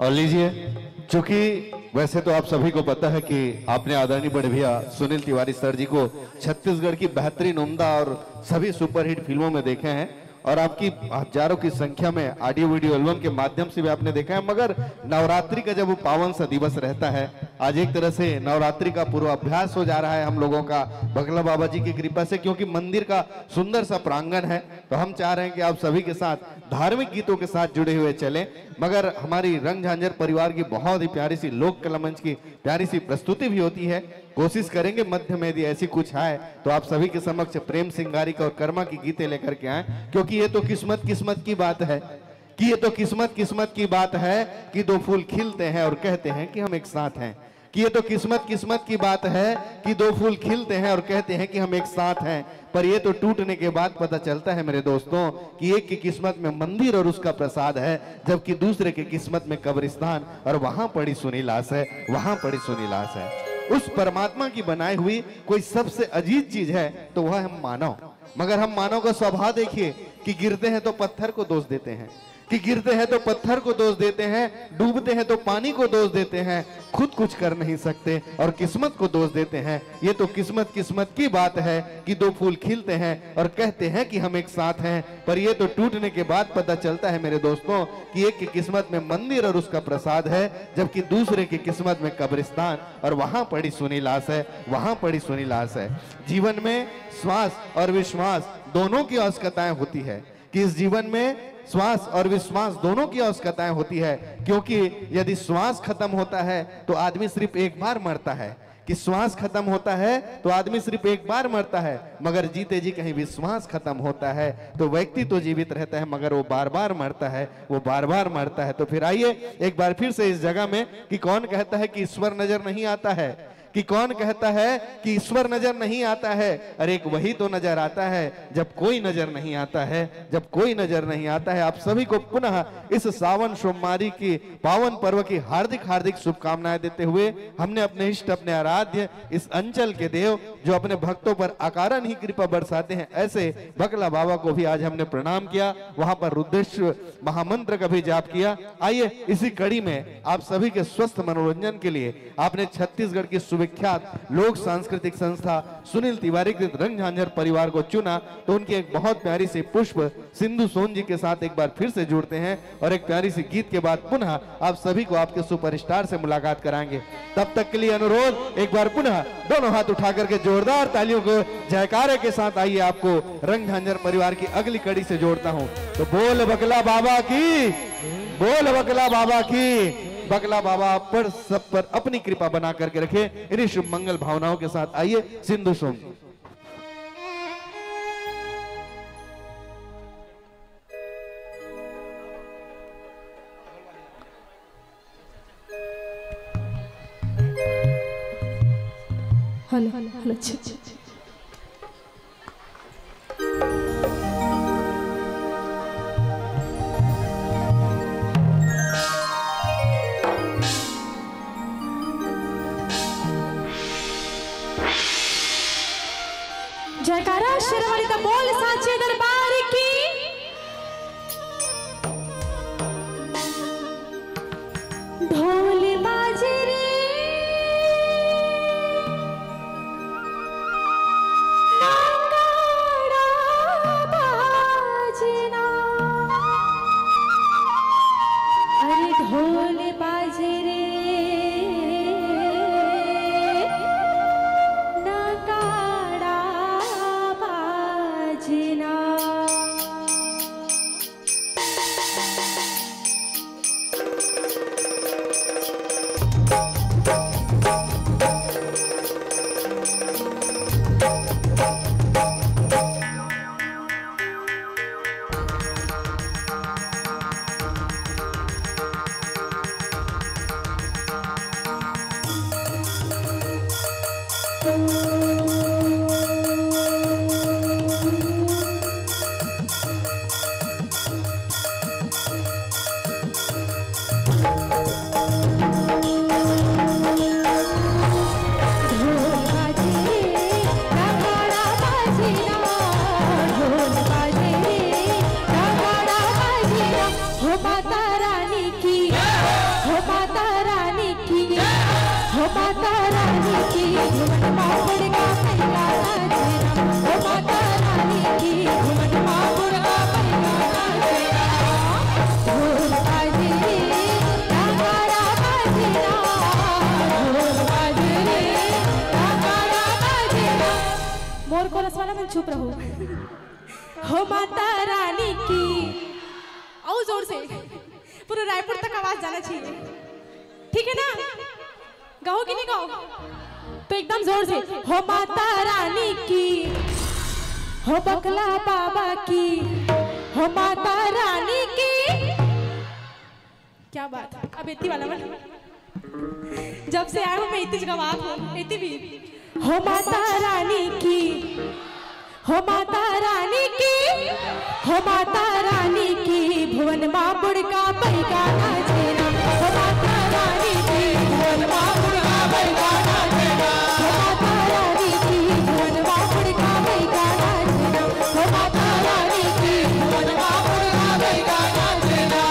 और लीजिए, चूंकि वैसे तो आप सभी को पता है कि आपने आदरणीय बड़े भैया सुनील तिवारी सर जी को छत्तीसगढ़ की बेहतरीन उम्दा और सभी सुपरहिट फिल्मों में देखे हैं और आपकी हजारों की संख्या में ऑडियो वीडियो एल्बम के माध्यम से भी आपने देखा है। मगर नवरात्रि का जब वो पावन सा दिवस रहता है, आज एक तरह से नवरात्रि का पूर्वाभ्यास हो जा रहा है हम लोगों का बगला बाबा जी की कृपा से, क्योंकि मंदिर का सुंदर सा प्रांगण है। तो हम चाह रहे हैं कि आप सभी के साथ धार्मिक गीतों के साथ जुड़े हुए चलें। मगर हमारी रंग झांझर परिवार की बहुत ही प्यारी सी लोक कला मंच की प्यारी सी प्रस्तुति भी होती है। कोशिश करेंगे मध्य में यदि ऐसी कुछ है तो आप सभी के समक्ष प्रेम सिंगारी का और कर्मा की गीतें लेकर के आए, क्योंकि ये तो किस्मत की बात है कि ये तो किस्मत की बात है कि दो फूल खिलते हैं और कहते हैं कि हम एक साथ हैं, कि ये तो किस्मत की बात है कि दो फूल खिलते हैं और कहते हैं कि हम एक साथ हैं। पर ये तो टूटने के बाद पता चलता है मेरे दोस्तों कि एक की किस्मत में मंदिर और उसका प्रसाद है, जबकि दूसरे की किस्मत में कब्रिस्तान और वहां पड़ी सुनी लाश है, वहां पड़ी सुनी लाश है। उस परमात्मा की बनाई हुई कोई सबसे अजीज चीज है तो वह हम मानव। मगर हम मानव का स्वभाव देखिए कि गिरते हैं तो पत्थर को दोष देते हैं, कि गिरते हैं तो पत्थर को दोष देते हैं, डूबते हैं तो पानी को दोष देते हैं, खुद कुछ कर नहीं सकते और किस्मत को दोष देते हैं। ये तो किस्मत की बात है कि दो फूल खिलते हैं और कहते हैं कि हम एक साथ हैं। पर ये तो टूटने के बाद पता चलता है मेरे दोस्तों कि एक की किस्मत में मंदिर और उसका प्रसाद है, जबकि दूसरे की किस्मत में कब्रिस्तान और वहां पड़ी सुनी लाश है, वहां पड़ी सुनी लाश है। जीवन में श्वास और विश्वास दोनों की आवश्यकताएं होती है, कि इस जीवन में श्वास और विश्वास दोनों की आवश्यकताएं होती है, क्योंकि यदि श्वास खत्म होता है तो आदमी सिर्फ एक बार मरता है, कि श्वास खत्म होता है तो आदमी सिर्फ एक बार मरता है। मगर जीते जी कहीं विश्वास खत्म होता है तो व्यक्ति तो जीवित रहता है मगर वो बार बार मरता है, वो बार बार मरता है। तो फिर आइए एक बार फिर से इस जगह में कि कौन कहता है कि ईश्वर नजर नहीं आता है, कि कौन कहता है कि ईश्वर नजर नहीं आता है। अरे एक वही तो नजर आता है जब कोई नजर नहीं आता है, जब कोई नजर नहीं आता है। आप सभी को पुनः इस सावन सोमवारी की पावन पर्व की हार्दिक हार्दिक शुभकामनाएं देते हुए हमने अपने इष्ट अपने आराध्य इस अंचल के देव जो अपने भक्तों पर अकारण ही कृपा बरसाते हैं, ऐसे बगला बाबा को भी आज हमने प्रणाम किया, वहां पर रुद्रेश्वर महामंत्र का भी जाप किया। आइए इसी कड़ी में आप सभी के स्वस्थ मनोरंजन के लिए आपने छत्तीसगढ़ की विख्यात लोक सांस्कृतिक संस्था सुनील तिवारी के रंग झांझर परिवार को चुना, तो उनकी एक बहुत प्यारी सी पुष्प सिंधु सोन जी के साथ एक बार फिर से जुड़ते हैं और एक प्यारी सी गीत के बाद पुनः आप सभी को आपके सुपरस्टार से मुलाकात कराएंगे। तब तक के लिए अनुरोध एक बार पुनः दोनों हाथ उठा करके जोरदार तालियों को जयकारे के साथ आइए आपको रंग झांझर परिवार की अगली कड़ी से जोड़ता हूं। तो बोल बगला बाबा की, बोल बगला बाबा की। बगला बाबा आप पर सब पर अपनी कृपा बना करके रखे। इन्हीं शुभ मंगल भावनाओं के साथ आइए सिंधु सोम। हेलो हेलो हेलो, अच्छा जयकारा शेरवाली का बोल साचे दरबार की। ढोल बाजे रे नगाड़ा बाजना, अरे ढोल बाजे रे माता रानी की घुमन मापुड़ का पैगा नाचेरा, हो माता रानी की घुमन मापुड़ का पैगा नाचेरा। ढोल बाजे रे नगाड़ा बाजेरा, ढोल बाजे रे नगाड़ा बाजेरा। मोर को रसवाला में चुप रहो। हो माता रानी की, आओ जोर से, पूरे रायपुर तक आवाज जाना चाहिए, ठीक है ना? गाओ कि नहीं गाओ? तो एकदम जोर से। हो माता रानी की, हो बकला बाबा की, हो माता रानी की। क्या बात है, अब इतनी वाला मन, जब से आए हो मैं इतनी गवाह हूँ, इतनी भी। हो माता रानी की, हो माता रानी की, हो माता रानी की भुवन मापुड़ का पैगा नाचेरा, हो माता रानी की भुवन मापुड़ का पैगा नाचेरा, हो माता रानी की भुवन मापुड़ का पैगा नाचेरा, हो माता रानी की भुवन मापुड़ का पैगा नाचेरा।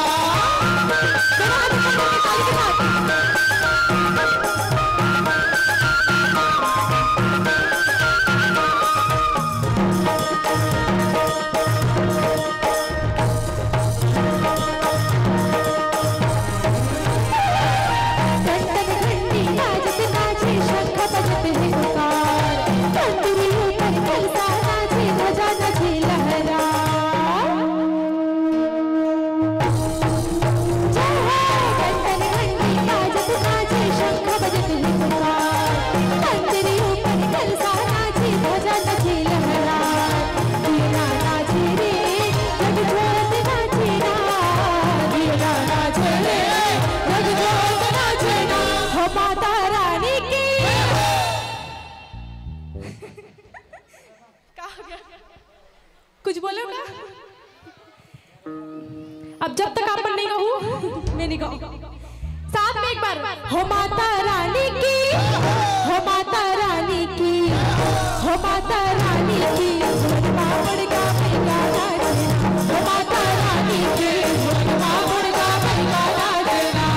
कुछ बोलोगा? अब जब तक आप नहीं कहूँ मैं नहीं कहूँ। साथ में एक बार, हो माता रानी की, हो माता रानी की, हो माता रानी की मापुड़ का पैगा नाचेरा, हो माता रानी की मापुड़ का पैगा नाचेरा।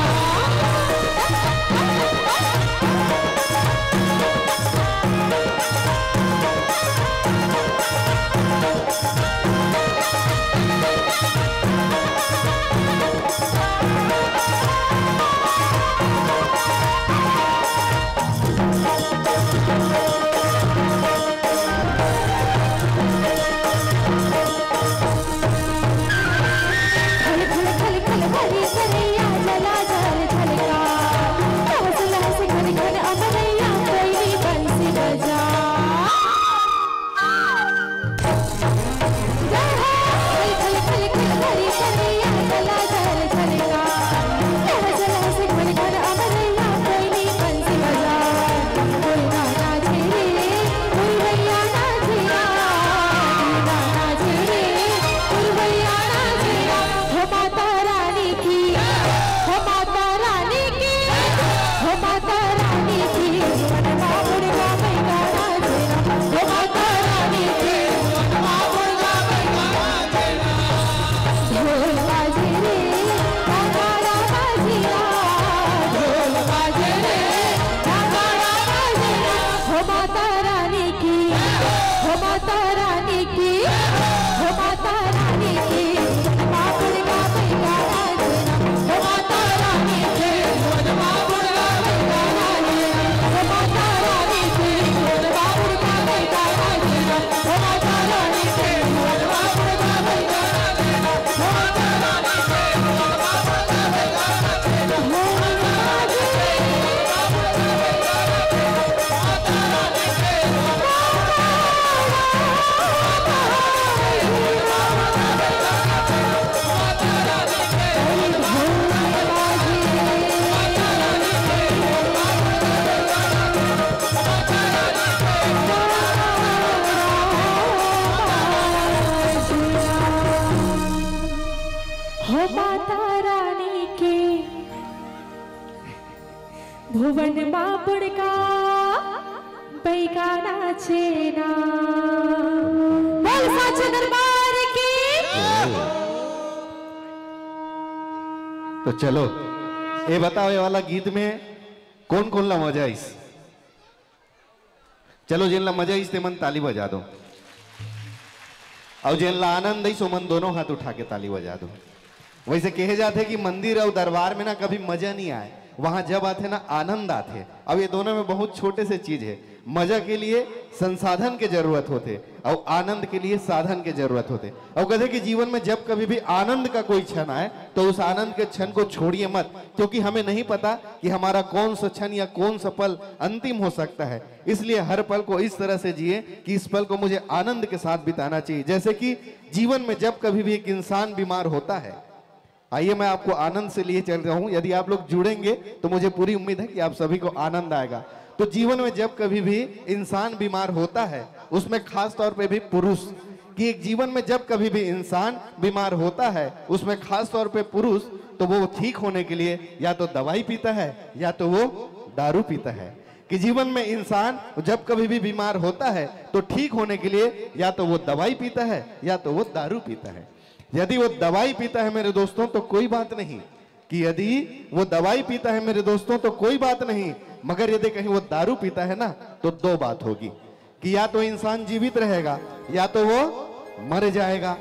भुवन मापुड़ का पैगा नाचेरा, बोल साचे दरबार की। तो चलो ये बताओ, ये वाला गीत में कोण कोणला मजा आईस? चलो जिनला मजा आईस ते मन ताली बजा दो, और जिनला आनंद आई सो मन दोनों हाथ उठा के ताली बजा दो। वैसे कहे जाते कि मंदिर और दरबार में ना कभी मजा नहीं आए, वहां जब आते ना आनंद आते। अब ये दोनों में बहुत छोटे से चीज है, मजा के लिए संसाधन के जरूरत होते और आनंद के लिए साधन के जरूरत होते। और कहते कि जीवन में जब कभी भी आनंद का कोई क्षण आए तो उस आनंद के क्षण को छोड़िए मत, क्योंकि हमें नहीं पता कि हमारा कौन सा क्षण या कौन सा पल अंतिम हो सकता है। इसलिए हर पल को इस तरह से जिए कि इस पल को मुझे आनंद के साथ बिताना चाहिए। जैसे कि जीवन में जब कभी भी एक इंसान बीमार होता है, आइए मैं आपको आनंद से लिए चल रहा हूं, यदि आप लोग जुड़ेंगे तो मुझे पूरी उम्मीद है कि आप सभी को आनंद आएगा। तो जीवन में जब कभी भी इंसान बीमार होता है, उसमें खास तौर पे भी पुरुष कि एक जीवन में जब कभी भी इंसान बीमार होता है, उसमें खास तौर पे पुरुष, तो वो ठीक होने के लिए या तो दवाई पीता है या तो वो दारू पीता है। कि जीवन में इंसान जब कभी भी बीमार होता है तो ठीक होने के लिए या तो वो दवाई पीता है या तो वो दारू पीता है। यदि वो दवाई पीता है मेरे दोस्तों तो कोई बात नहीं, कि यदि वो दवाई पीता है मेरे दोस्तों तो कोई बात नहीं, मगर यदि कहीं वो दारू पीता है ना तो दो बात होगी, कि या तो इंसान जीवित रहेगा या तो वो मर जाएगा।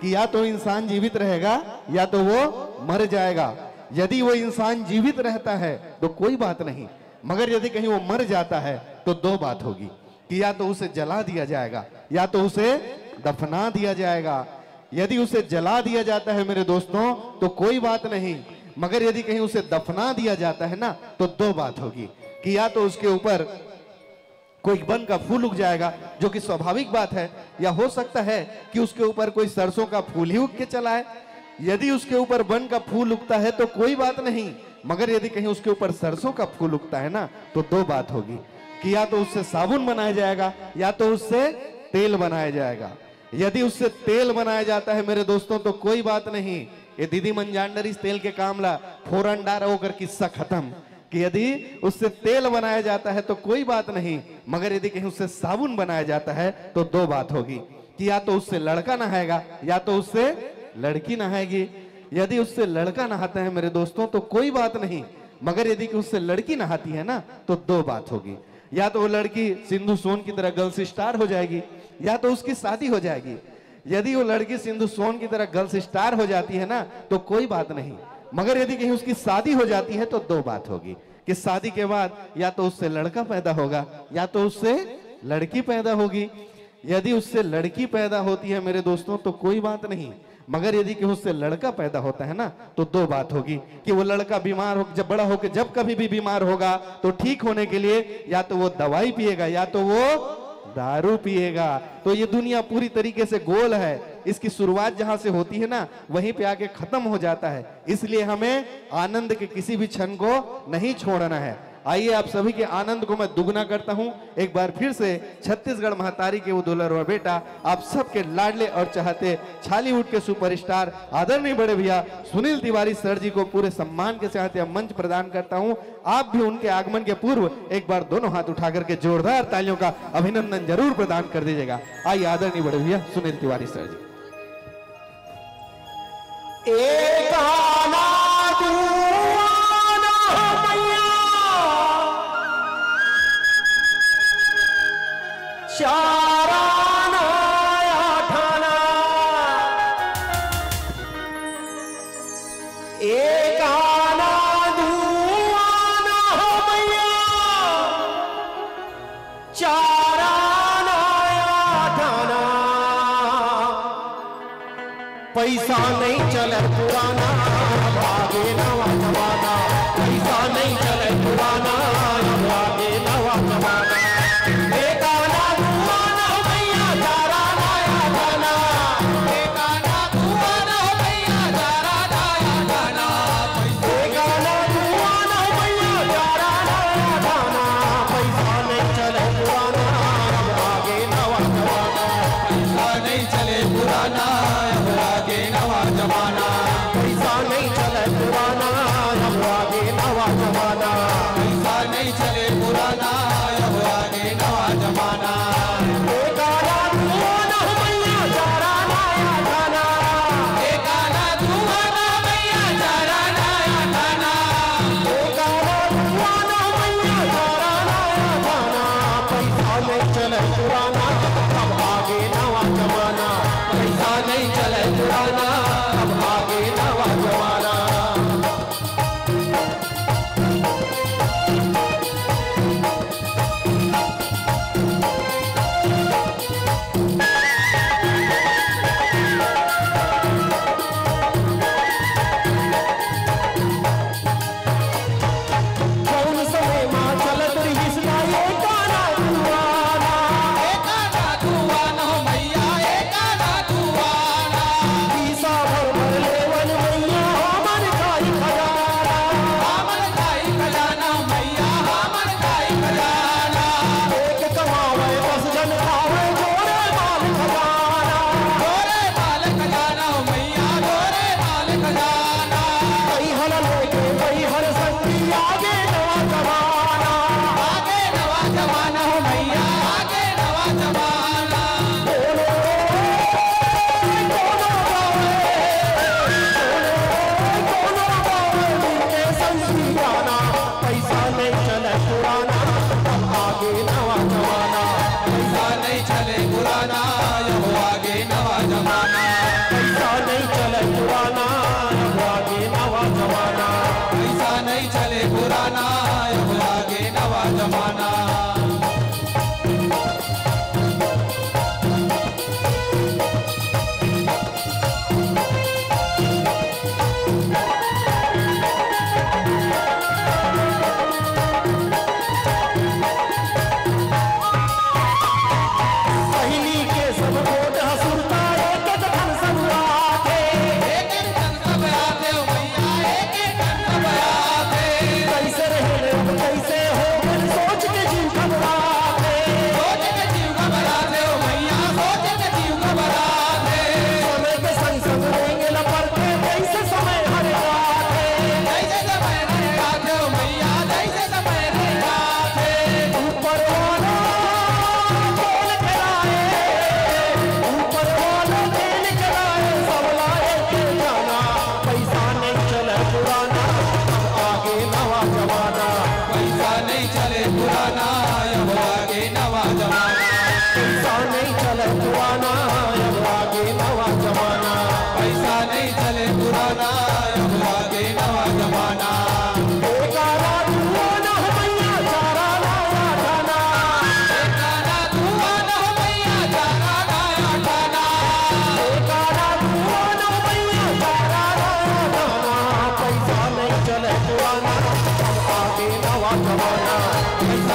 कि या तो इंसान जीवित रहेगा या तो वो मर जाएगा। यदि वो इंसान जीवित रहता है तो कोई बात नहीं, मगर यदि कहीं वो मर जाता है तो दो बात होगी, कि या तो उसे जला दिया जाएगा या तो उसे दफना दिया जाएगा। यदि उसे जला दिया जाता है मेरे दोस्तों तो कोई बात नहीं, मगर यदि कहीं उसे दफना दिया जाता है ना तो दो बात होगी, कि या तो उसके ऊपर कोई वन का फूल उग जाएगा, जो कि स्वाभाविक बात है, या हो सकता है कि उसके ऊपर कोई सरसों का फूल ही उग के चला है। यदि उसके ऊपर वन का फूल उगता है तो कोई बात नहीं, मगर यदि कहीं उसके ऊपर सरसों का फूल उगता है ना तो दो बात होगी, कि या तो उससे साबुन बनाया जाएगा या तो उससे तेल बनाया जाएगा। यदि उससे तेल बनाया जाता है मेरे दोस्तों तो कोई बात नहीं, ये दीदी मंजांडर इस तेल के कामला फोरन डारा होकर किस्सा खत्म। कि यदि उससे तेल बनाया जाता है तो कोई बात नहीं, मगर यदि कहीं उससे साबुन बनाया जाता है तो दो बात होगी, कि या तो उससे लड़का नहाएगा या तो उससे लड़की नहाएगी। यदि उससे लड़का नहाता है मेरे दोस्तों तो कोई बात नहीं, मगर यदि उससे लड़की नहाती है ना तो दो बात होगी, या तो वो लड़की सिंधु सोन की तरह गर्ल्स स्टार हो जाएगी या तो उसकी शादी हो जाएगी। यदि वो लड़की सिंधु सोन की तरह गर्ल्स स्टार हो जाती है ना तो कोई बात नहीं, मगर यदि कहीं उसकी शादी हो जाती है तो दो बात होगी, कि शादी के बाद या तो उससे लड़का पैदा होगा या तो उससे लड़की पैदा होगी। यदि उससे लड़की पैदा होती है मेरे दोस्तों तो कोई बात नहीं, मगर यदि कि उससे लड़का पैदा होता है ना तो दो बात होगी, कि वो लड़का बीमार हो जब बड़ा होकर जब कभी भी बीमार होगा तो ठीक होने के लिए या तो वो दवाई पिएगा या तो वो दारू पिएगा। तो ये दुनिया पूरी तरीके से गोल है, इसकी शुरुआत जहां से होती है ना वहीं पे आके खत्म हो जाता है। इसलिए हमें आनंद के किसी भी क्षण को नहीं छोड़ना है। आइए आप सभी के आनंद को मैं दुगना करता हूं एक बार फिर से। छत्तीसगढ़ महतारी के वो दुल्हन बेटा, आप सबके लाडले और चाहते छालीवुड के सुपरस्टार आदरणीय बड़े भैया सुनील तिवारी सर जी को पूरे सम्मान के साथ यह मंच प्रदान करता हूं। आप भी उनके आगमन के पूर्व एक बार दोनों हाथ उठा करके जोरदार तालियों का अभिनंदन जरूर प्रदान कर दीजिएगा। आइए आदरणीय बड़े भैया सुनील तिवारी सर जी। एक आना चाराना आठाना, एक आना दुआना मैया, चाराना आठाना। पैसा नहीं चले पुराना, भागे नवा जमाना, पैसा नहीं चले पुराना, भागे नवा जमाना।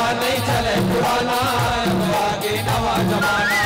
पैसा नहीं चले पुराना, अब आगे नवा जमाना।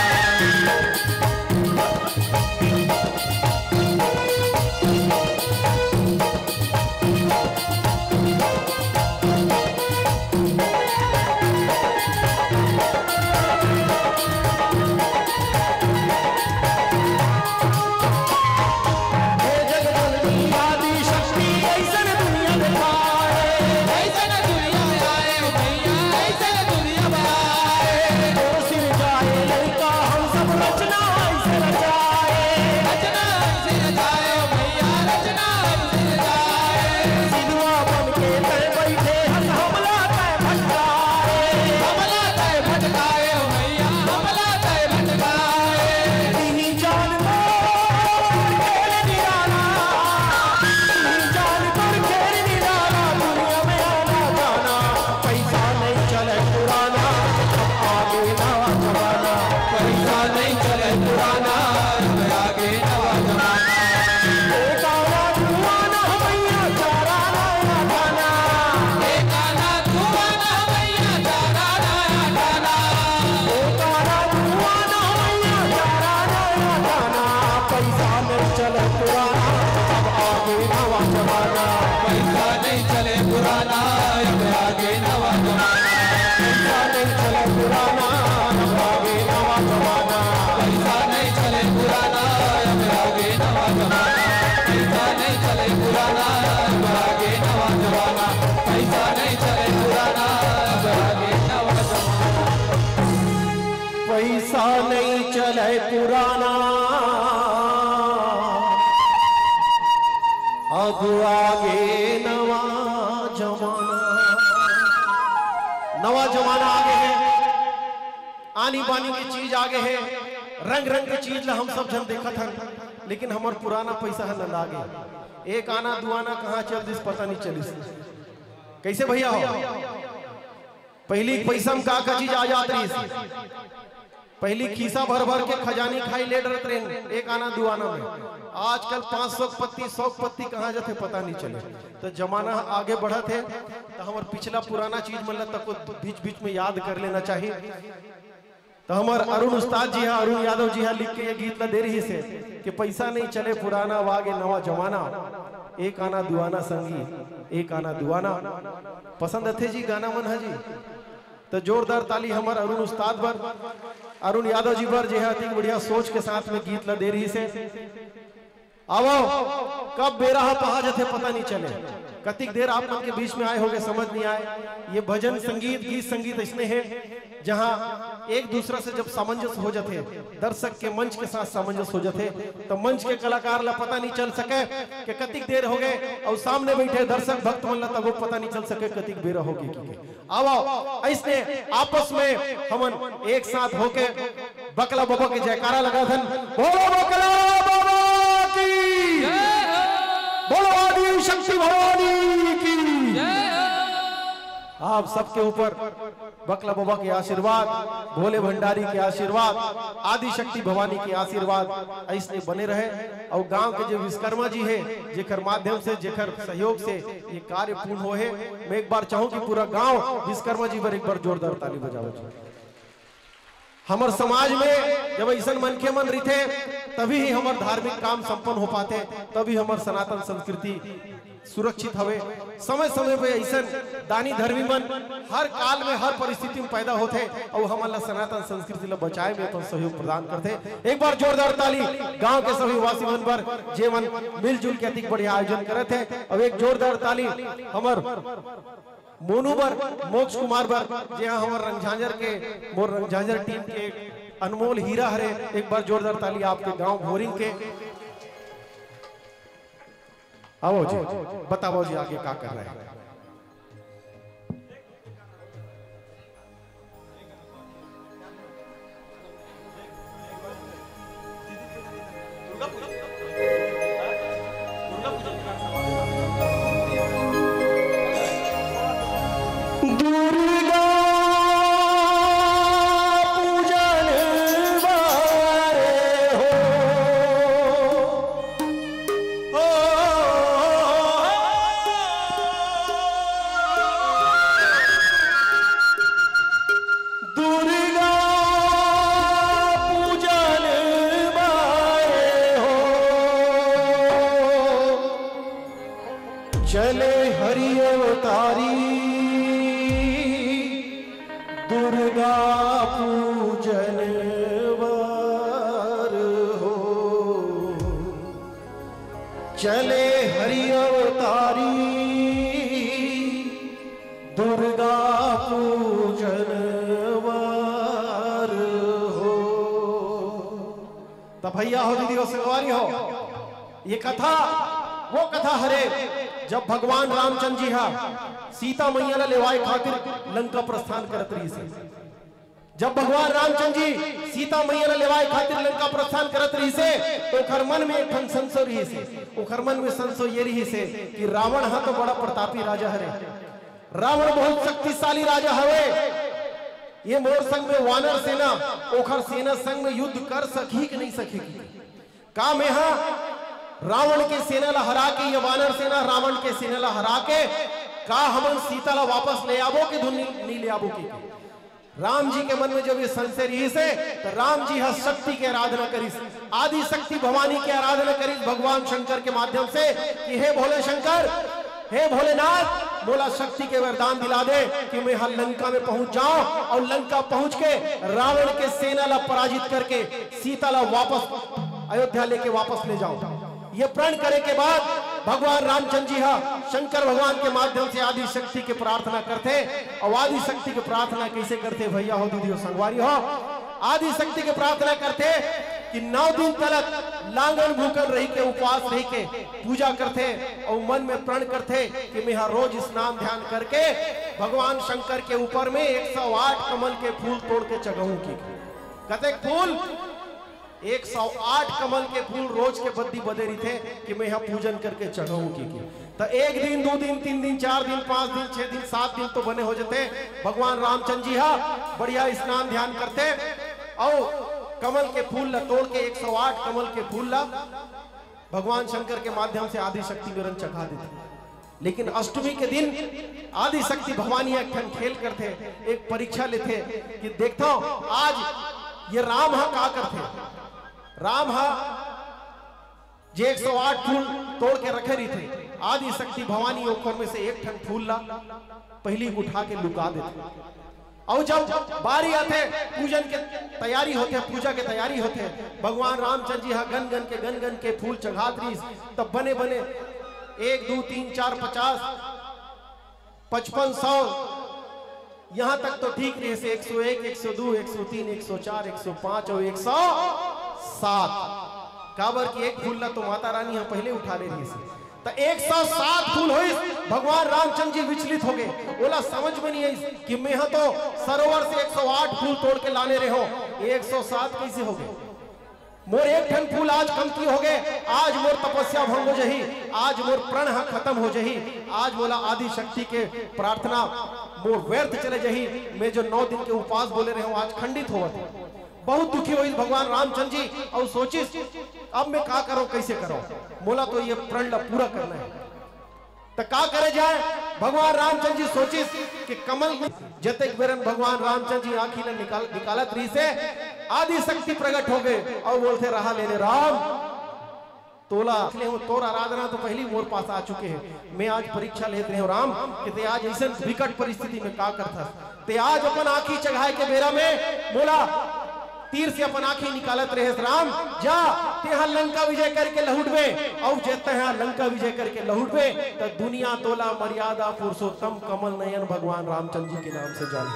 पैसा नहीं चले पुराना, अब आगे नवा जमाना। नवा जमाना आगे है, आनी बानी की चीज आगे है, रंग रंग की चीज ला हम सब जन देखत हन, लेकिन हमार पुराना पैसा है न लागे। एक आना दो आना कहाँ चल दिस पता नहीं चलिस। कैसे भैया हो? पहली पैसा में का चीज आ जात रही, पहली खीसा भर भर के खजानी खाई ले डरत रहे एक आना दो आना में। आजकल 500 पत्ती 100 पत्ती कहाँ जाते पता नहीं चले। तो जमाना आगे बढ़त है, तो हमारे पिछला पुराना चीज मतलब तक बीच बीच में याद कर लेना चाहिए। तो हमारे अरुण उस्ताद जी है, अरुण यादव जी है, लिख के ये गीत ला दे रही से कि पैसा नहीं चले पुराना, वागे नवा जमाना, एक आना दुआना संगी, एक आना दुआना। पसंद थे जी गाना मन है जी, तो जोरदार ताली हमारे अरुण उस्ताद पर, अरुण यादव जी पर जी है, अति बढ़िया सोच के साथ में गीत ला दे रही से। आओ कब बेराह पहा जाते पता नहीं चले, कतिक देर आप मन के बीच में आए होगे समझ नहीं आए। ये भजन संगीत गीत संगीत इसने है जहां एक दूसरा से जब सामंजस्य हो जाते, दर्शक के मंच के साथ सामंजस्य हो जाते, तो मंच के कलाकार ला पता नहीं चल सके कि कतिक देर हो गए, और सामने बैठे दर्शक भक्त मन ला तब पता नहीं चल सके कतिक बेरा हो गई। आओ ऐसने आपस में हम एक साथ होके बकला बाबा के जयकारा लगा धन, बोलो बकला बाबा की, बोलो आदि शक्ति भवानी की। आप सबके ऊपर बकला बाबा के आशीर्वाद, भोले भंडारी के आशीर्वाद, आदि शक्ति भवानी के आशीर्वाद ऐसे बने रहे। और गांव के जो विश्वकर्मा जी है, जेकर माध्यम से जेकर सहयोग से ये कार्य पूर्ण हो है, मैं एक बार चाहूं कि पूरा गांव विश्वकर्मा जी पर एक बार जोरदार ताली बजाओ। हमारे समाज में जब ऐसा मन के मन रही तभी ही हमारे धार्मिक काम संपन्न हो पाते, तभी हमारे सनातन संस्कृति सुरक्षित हवे। समय समय पे ऐसा दानी धर्मी मन हर काल में हर परिस्थिति में पैदा होते, और हमारा सनातन संस्कृति ला बचाए में तो सहयोग प्रदान करते। एक बार जोरदार ताली गांव के सभी वासी मन पर जे मन मिलजुल के अधिक बढ़िया आयोजन करे थे। अब एक जोरदार ताली हमार मोनू बर, मोक्ष कुमार बर, जहाँ हमारे रंगझांझर के मोर रंगझांझर टीम के अनमोल हीरा हरे। एक बार जोरदार ताली आपके गांव भोरिंग के। आओ जी बताओ जी आगे क्या कर रहे हैं। दुर्गा पूजन वार हो। तो भैया हो, दीदी हो, सगवारी हो, ये कथा वो कथा हरे जब भगवान रामचंद्र जी हा सीता मैया ला लेवाए खातिर लंका प्रस्थान करत रही से। जब भगवान रामचंद्र जी सीता मैया ला लेवाए खातिर लंका प्रस्थान करत रही से तो ओखर मन में एक ठन संशय रही से। ओखर मन में संशय ये रही से कि रावण हा तो बड़ा प्रतापी राजा हरे, रावण बहुत शक्तिशाली राजा हवे, ये मोर संग में वानर सेना ओखर सेना संग में युद्ध कर सकी कि नहीं सकेगी। का में हा रावण के सेना ला हरा के, ये वानर सेना रावण के सेना ला हरा के का हमन सीता ला वापस ले आवो कि धुन नहीं ले आवो की। राम जी के मन में जब ये संशय रही से तो राम जी हा शक्ति की आराधना करी, आदि शक्ति भवानी की आराधना करी भगवान शंकर के माध्यम से कि हे भोले शंकर, हे भोलेनाथ, बोला शक्ति के वरदान दिला दे कि मैं हर लंका में पहुंच जाऊं और लंका पहुंच के रावण के सेना ला पराजित करके सीता ला वापस अयोध्या लेके वापस ले जाऊं। ये प्रण करे के बाद भगवान रामचंद्र जी हा शंकर भगवान के माध्यम से आदि शक्ति की प्रार्थना करते। और आदि शक्ति की प्रार्थना कैसे करते भैया हो, दीदी हो, संगवारी हो, आदि शक्ति की प्रार्थना करते कि 9 दिन तक लांगन भूखन रही के उपवास रही के पूजा करते और मन में प्रण करते कि मैं हर रोज स्नान ध्यान करके भगवान शंकर के ऊपर में 108 कमल के फूल तोड़ के चढ़ाऊं की। कहते फूल 108 कमल के फूल रोज के बद्दी बदेरी थे कि मैं यहाँ पूजन करके चढ़ाऊं की। तो 1 दिन 2 दिन 3 दिन 4 दिन 5 दिन 6 दिन 7 दिन तो बने हो जाते। भगवान रामचंद्र जी हा बढ़िया स्नान ध्यान करते और कमल के फूल ला तोड़ के 108 कमल के फूल ला भगवान शंकर के माध्यम से आदि शक्ति में रंग चढ़ा देते। लेकिन अष्टमी के दिन आदि शक्ति भवानी एक खेल करते, एक परीक्षा लेते कि देखता हूं आज ये राम हा का करते। राम हा जे 108 फूल तोड़ के रखे रही थे, आदि शक्ति भवानी ओखर में से एक ठन फूल ला पहली उठा के लुका देते। और जब बारी आते पूजन के तैयारी होते, पूजा के तैयारी होते, भगवान रामचंद्र जी हा गन गन के फूल चढ़ात रही। तब बने 1 2 3 4 50 55 100 यहां तक तो ठीक रहे से 101 102 103 104 105 और 107 काबर की एक फूल ला तो माता रानी हम पहले उठा ले रही से। तो 107 फूल हुई। भगवान रामचंद्र जी विचलित हो गए, बोला समझ में नहीं आई कि मैं तो सरोवर से 108 फूल तोड़ के लाने रहे हो, 107 कैसे हो गए। मोर एक ठन फूल आज कम की हो गए, आज मोर तपस्या भंग हो जही, आज मोर प्रण खत्म हो जही, आज बोला आदि शक्ति के प्रार्थना मोर व्यर्थ चले जही। मैं जो 9 दिन के उपवास बोले रहे हूं आज खंडित हो। बहुत दुखी हुई भगवान रामचंद्र जी और सोचिस अब मैं का करो कैसे करो। बोला तो ये प्रण ला पूरा करना है तो का करे जाए। भगवान रामचंद्र जी सोचिस कि कमल जतक बेरन भगवान रामचंद्र जी आंखी ने निकालत रही से आदि शक्ति प्रकट हो गए और बोलते रहा लेने राम तोला तोर आराधना तो पहली मोर पास आ चुके हैं, मैं आज परीक्षा लेते रहे राम कि ते आज ऐसे विकट परिस्थिति में का करता ते आज अपन आंखी चढ़ाए के बेरा में बोला तीर से अपन आंखें निकालत रहे राम जा तेहा लंका विजय करके लहुटबे और जेते हैं लंका विजय करके लहुटबे तो दुनिया तोला मर्यादा पुरुषोत्तम कमल नयन भगवान रामचंद्र जी के नाम से जान।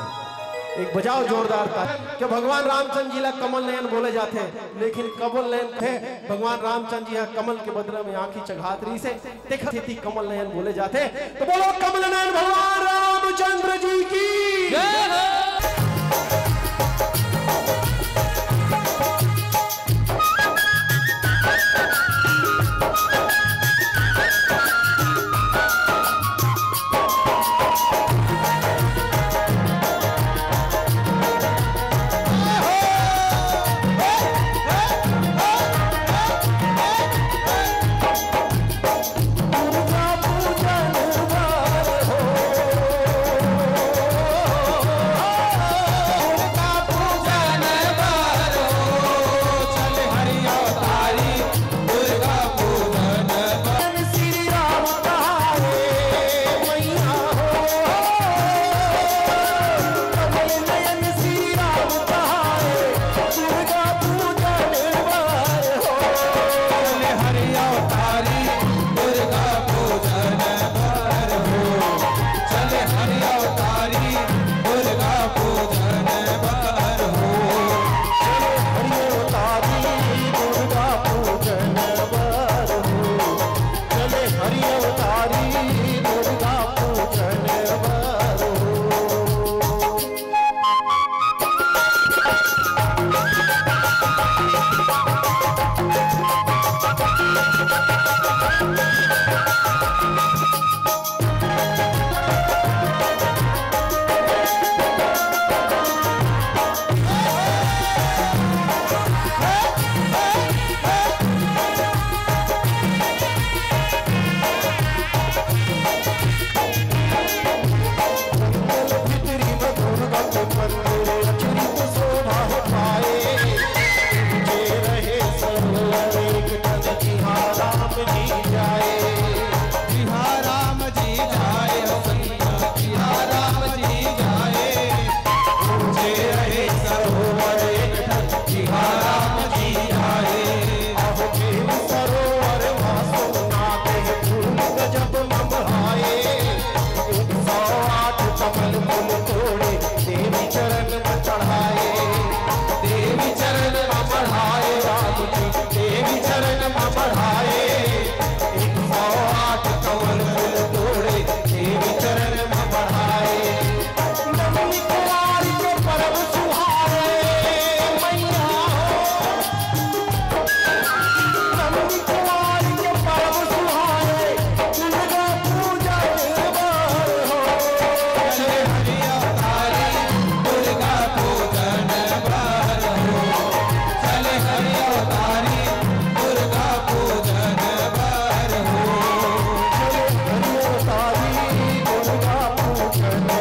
एक बजाओ जोरदार था कि भगवान रामचंद्र जी ला कमल नयन बोले जाते लेकिन कमल नयन थे भगवान रामचंद्र जी कमल के बदले में आंखी चढ़ात रही से देखते थी कमल नयन बोले जाते। तो बोलो कमल नयन भगवान रामचंद्र जी की बने